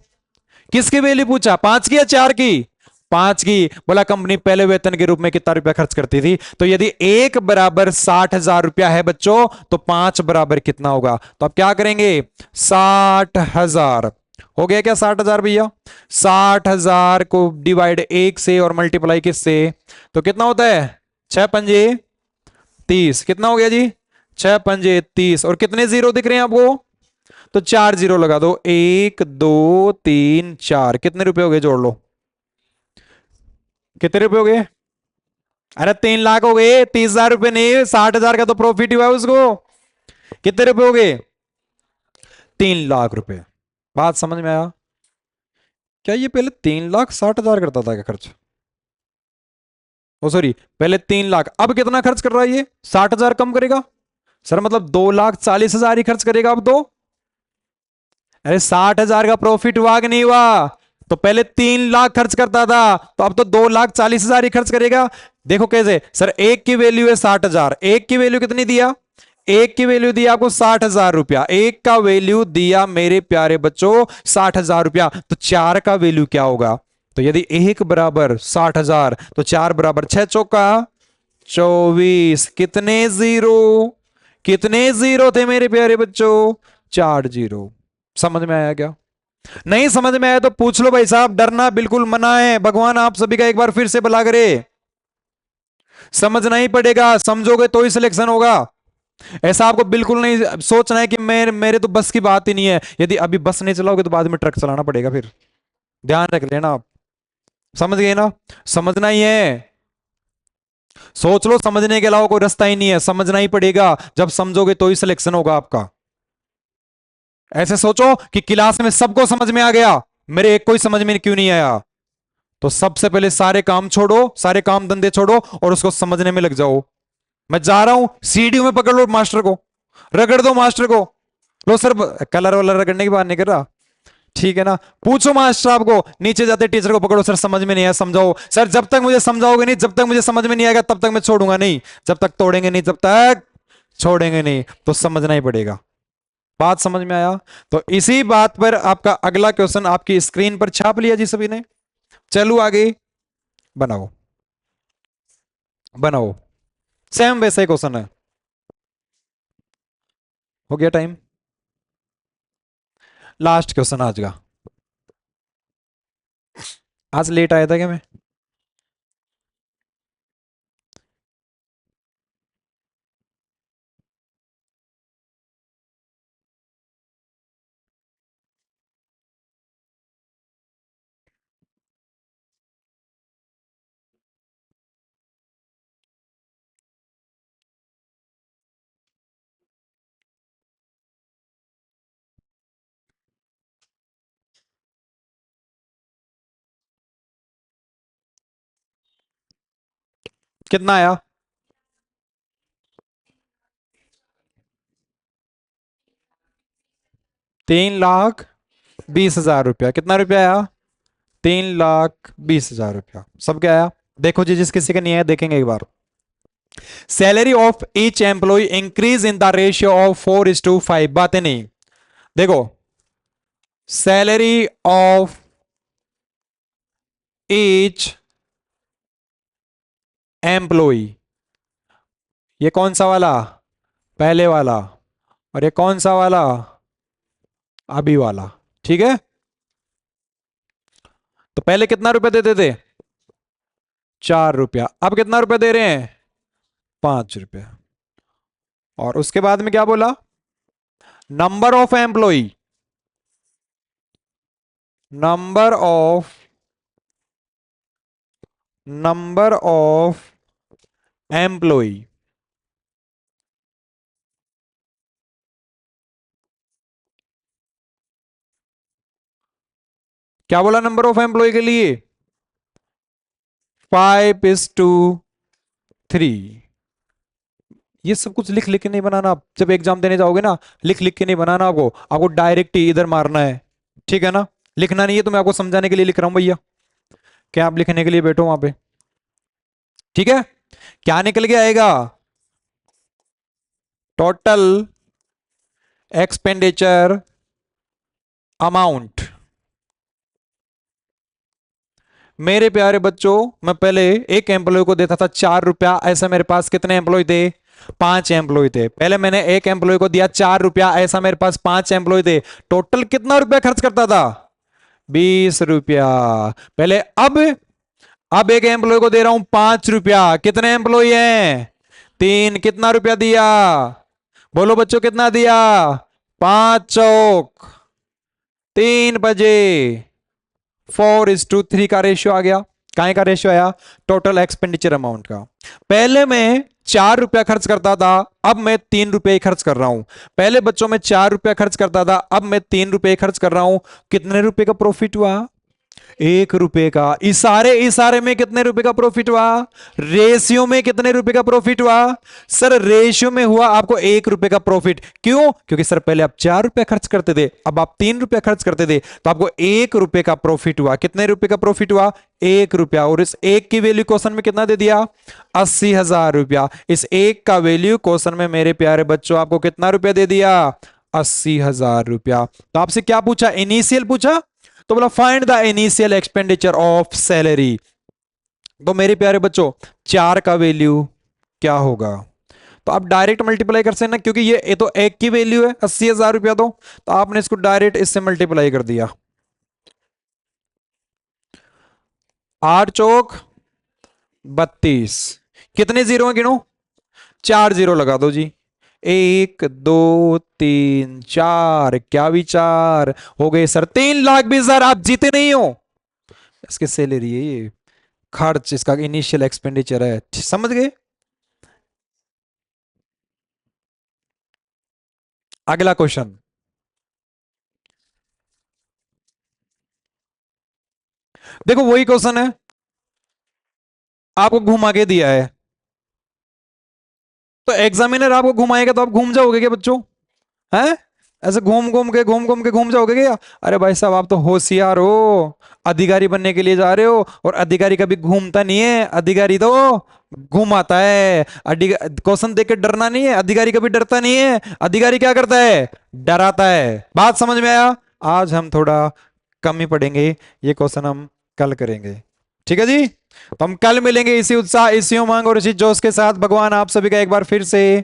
किसकी वैल्यू पूछा? 5 की या 4 की? 5 की। बोला कंपनी पहले वेतन के रूप में कितना रुपया खर्च करती थी। तो यदि 1 = 60,000 रुपया है बच्चों, तो 5 बराबर कितना होगा? तो अब क्या करेंगे? 60,000 हो गया क्या? 60,000 भैया। 60,000 को डिवाइड 1 से और मल्टीप्लाई किससे? तो कितना होता है? 6 पंजे 30। कितना हो गया जी? 6 पंजे 30। और कितने जीरो दिख रहे हैं आपको? तो 4 जीरो लगा दो। 1 2 3 4। कितने रुपए हो गए? जोड़ लो। कितने रुपए हो गए? अरे 3 लाख हो गए। 30,000 रुपए नहीं, 60,000 का तो प्रॉफिट हुआ है उसको। कितने रुपए हो गए? 3 लाख रुपए। बात समझ में आया? क्या ये पहले 3,60,000 करता था क्या खर्च? ओ सॉरी, पहले 3 लाख, अब कितना खर्च कर रहा है ये? 60,000 कम करेगा सर, मतलब 2,40,000 ही खर्च करेगा अब तो। अरे 60,000 का प्रॉफिट हुआ कि नहीं हुआ? तो पहले 3 लाख खर्च करता था, तो अब तो 2,40,000 ही खर्च करेगा। देखो कैसे सर, एक की वैल्यू है 60,000। एक की वैल्यू कितनी दिया? एक की वैल्यू दिया आपको 60,000 रुपया। एक का वैल्यू दिया मेरे प्यारे बच्चों 60,000 रुपया। तो 4 का वैल्यू क्या होगा? तो यदि 1 = 60,000, तो 4 = 6 चौका 24। कितने जीरो? कितने जीरो थे मेरे प्यारे बच्चों? 4 जीरो। समझ में आया क्या? नहीं समझ में आया तो पूछ लो भाई साहब, डरना बिल्कुल मना है। भगवान आप सभी का एक बार फिर से भला करे। समझना ही पड़ेगा, समझोगे तो ही सिलेक्शन होगा। ऐसा आपको बिल्कुल नहीं सोचना है कि मैं मेरे तो बस की बात ही नहीं है। यदि अभी बस नहीं चलाओगे तो बाद में ट्रक चलाना पड़ेगा फिर। ध्यान रख लेना आप। समझ गए ना? समझना ही है। सोच लो, समझने के अलावा कोई रास्ता ही नहीं है। समझना ही पड़ेगा, जब समझोगे तो ही सिलेक्शन होगा आपका। ऐसे सोचो कि क्लास में सबको समझ में आ गया, मेरे एक कोई समझ में क्यों नहीं आया? तो सबसे पहले सारे काम छोड़ो, सारे काम धंधे छोड़ो और उसको समझने में लग जाओ। मैं जा रहा हूं, सीढ़ियों में पकड़ लो मास्टर को, रगड़ दो मास्टर को। लो सर, कलर वलर रगड़ने की बात नहीं कर रहा, ठीक है ना? पूछो मास्टर आपको, नीचे जाते टीचर को पकड़ो, सर समझ में नहीं आया समझाओ। सर जब तक मुझे समझाओगे नहीं, जब तक मुझे समझ में नहीं आएगा तब तक मैं छोड़ूंगा नहीं। जब तक तोड़ेंगे नहीं, जब तक छोड़ेंगे नहीं। तो समझना ही पड़ेगा। बात समझ में आया? तो इसी बात पर आपका अगला क्वेश्चन आपकी स्क्रीन पर छाप लिया जी सभी ने। चलो आगे बनाओ, बनाओ। सेम वैसा ही क्वेश्चन है। हो गया टाइम। लास्ट क्वेश्चन आज का। आज लेट आया था क्या मैं? कितना आया? 3,20,000 रुपया। कितना रुपया आया? 3,20,000 रुपया। सब क्या आया? देखो जी, जिस किसी का नहीं आया देखेंगे एक बार। Salary of each employee increase in the ratio of 4:5। बातें नहीं। देखो, सैलरी ऑफ ईच एम्प्लॉय, ये कौन सा वाला? पहले वाला। और ये कौन सा वाला? अभी वाला। ठीक है। तो पहले कितना रुपया देते थे? 4 रुपया। अब कितना रुपया दे रहे हैं? 5 रुपया। और उसके बाद में क्या बोला? Number of employee, number of employee. क्या बोला नंबर ऑफ एम्प्लॉय के लिए? 5:3। ये सब कुछ लिख लिख के नहीं बनाना। आप जब एग्जाम देने जाओगे ना, लिख लिख के नहीं बनाना आपको। आपको डायरेक्ट ही इधर मारना है। ठीक है ना? लिखना नहीं है तो मैं आपको समझाने के लिए लिख रहा हूं भैया। क्या आप लिखने के लिए बैठो वहां पे? ठीक है। क्या निकल के आएगा? Total expenditure amount. मेरे प्यारे बच्चों, मैं पहले एक एम्प्लॉय को देता था 4 रुपया। ऐसा मेरे पास कितने एम्प्लॉय थे? 5 एम्प्लॉय थे। पहले मैंने एक एम्प्लॉय को दिया 4 रुपया। ऐसा मेरे पास 5 एम्प्लॉय थे। टोटल कितना रुपया खर्च करता था? 20 रुपया पहले। अब एक एम्प्लॉय को दे रहा हूं 5 रुपया। कितने एम्प्लॉय हैं? 3। कितना रुपया दिया? बोलो बच्चों, कितना दिया? 5 चौक 3 बजे। 4:3 का रेशियो आ गया। काय का रेशियो आया? टोटल एक्सपेंडिचर अमाउंट का। पहले मैं 4 रुपया खर्च करता था, अब मैं 3 रुपये ही खर्च कर रहा हूं। पहले बच्चों में 4 रुपया खर्च करता था, अब मैं 3 रुपये खर्च कर रहा हूं। कितने रुपए का प्रॉफिट हुआ? 1 रुपए का। इशारे इशारे में कितने रुपए का प्रॉफिट हुआ? रेशियो में कितने रुपए का प्रॉफिट हुआ? सर रेशियो में हुआ आपको 1 रुपए का प्रॉफिट। क्यों? क्योंकि सर पहले आप 4 रुपया खर्च करते थे, अब आप 3 रुपया खर्च करते थे, तो आपको 1 रुपए का प्रॉफिट हुआ। कितने रुपए का प्रॉफिट हुआ? 1 रुपया। और इस एक की वैल्यू क्वेश्चन में कितना दे दिया? 80,000 रुपया। इस एक का वैल्यू क्वेश्चन में मेरे प्यारे बच्चों आपको कितना रुपया दे दिया? 80,000 रुपया। तो आपसे क्या पूछा? इनिशियल पूछा। तो बोला find the initial expenditure of salary. तो मेरे प्यारे बच्चों 4 का वैल्यू क्या होगा? तो आप डायरेक्ट मल्टीप्लाई कर सकते हैं ना, क्योंकि ये तो एक की वैल्यू है 80,000 रुपया। तो आपने इसको डायरेक्ट इससे मल्टीप्लाई कर दिया। 8 चौक 32। कितने जीरो हैं गिनो? 4 जीरो लगा दो जी। 1 2 3 4। क्या विचार हो गए सर? 3,20,000। आप जीते नहीं हो। इसकी सैलरी है ये, खर्च इसका इनिशियल एक्सपेंडिचर है। समझ गए? अगला क्वेश्चन देखो, वही क्वेश्चन है, आपको घुमा के दिया है। तो एग्जामिनर आपको घुमाएगा तो आप घूम जाओगे क्या बच्चों? हैं? ऐसे घूम घूम के घूम जाओगे क्या? अरे भाई साहब, आप तो होशियार हो। अधिकारी बनने के लिए जा रहे हो, और अधिकारी कभी घूमता नहीं है, अधिकारी तो घुमाता है। क्वेश्चन देख के डरना नहीं है, अधिकारी कभी डरता नहीं है। अधिकारी क्या करता है? डराता है। बात समझ में आया? आज हम थोड़ा कम ही पढ़ेंगे, ये क्वेश्चन हम कल करेंगे। ठीक है जी? तो हम कल मिलेंगे इसी उत्साह, इसी उमंग और इसी जोश के साथ। भगवान आप सभी का एक बार फिर से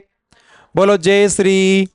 बोलो जय श्री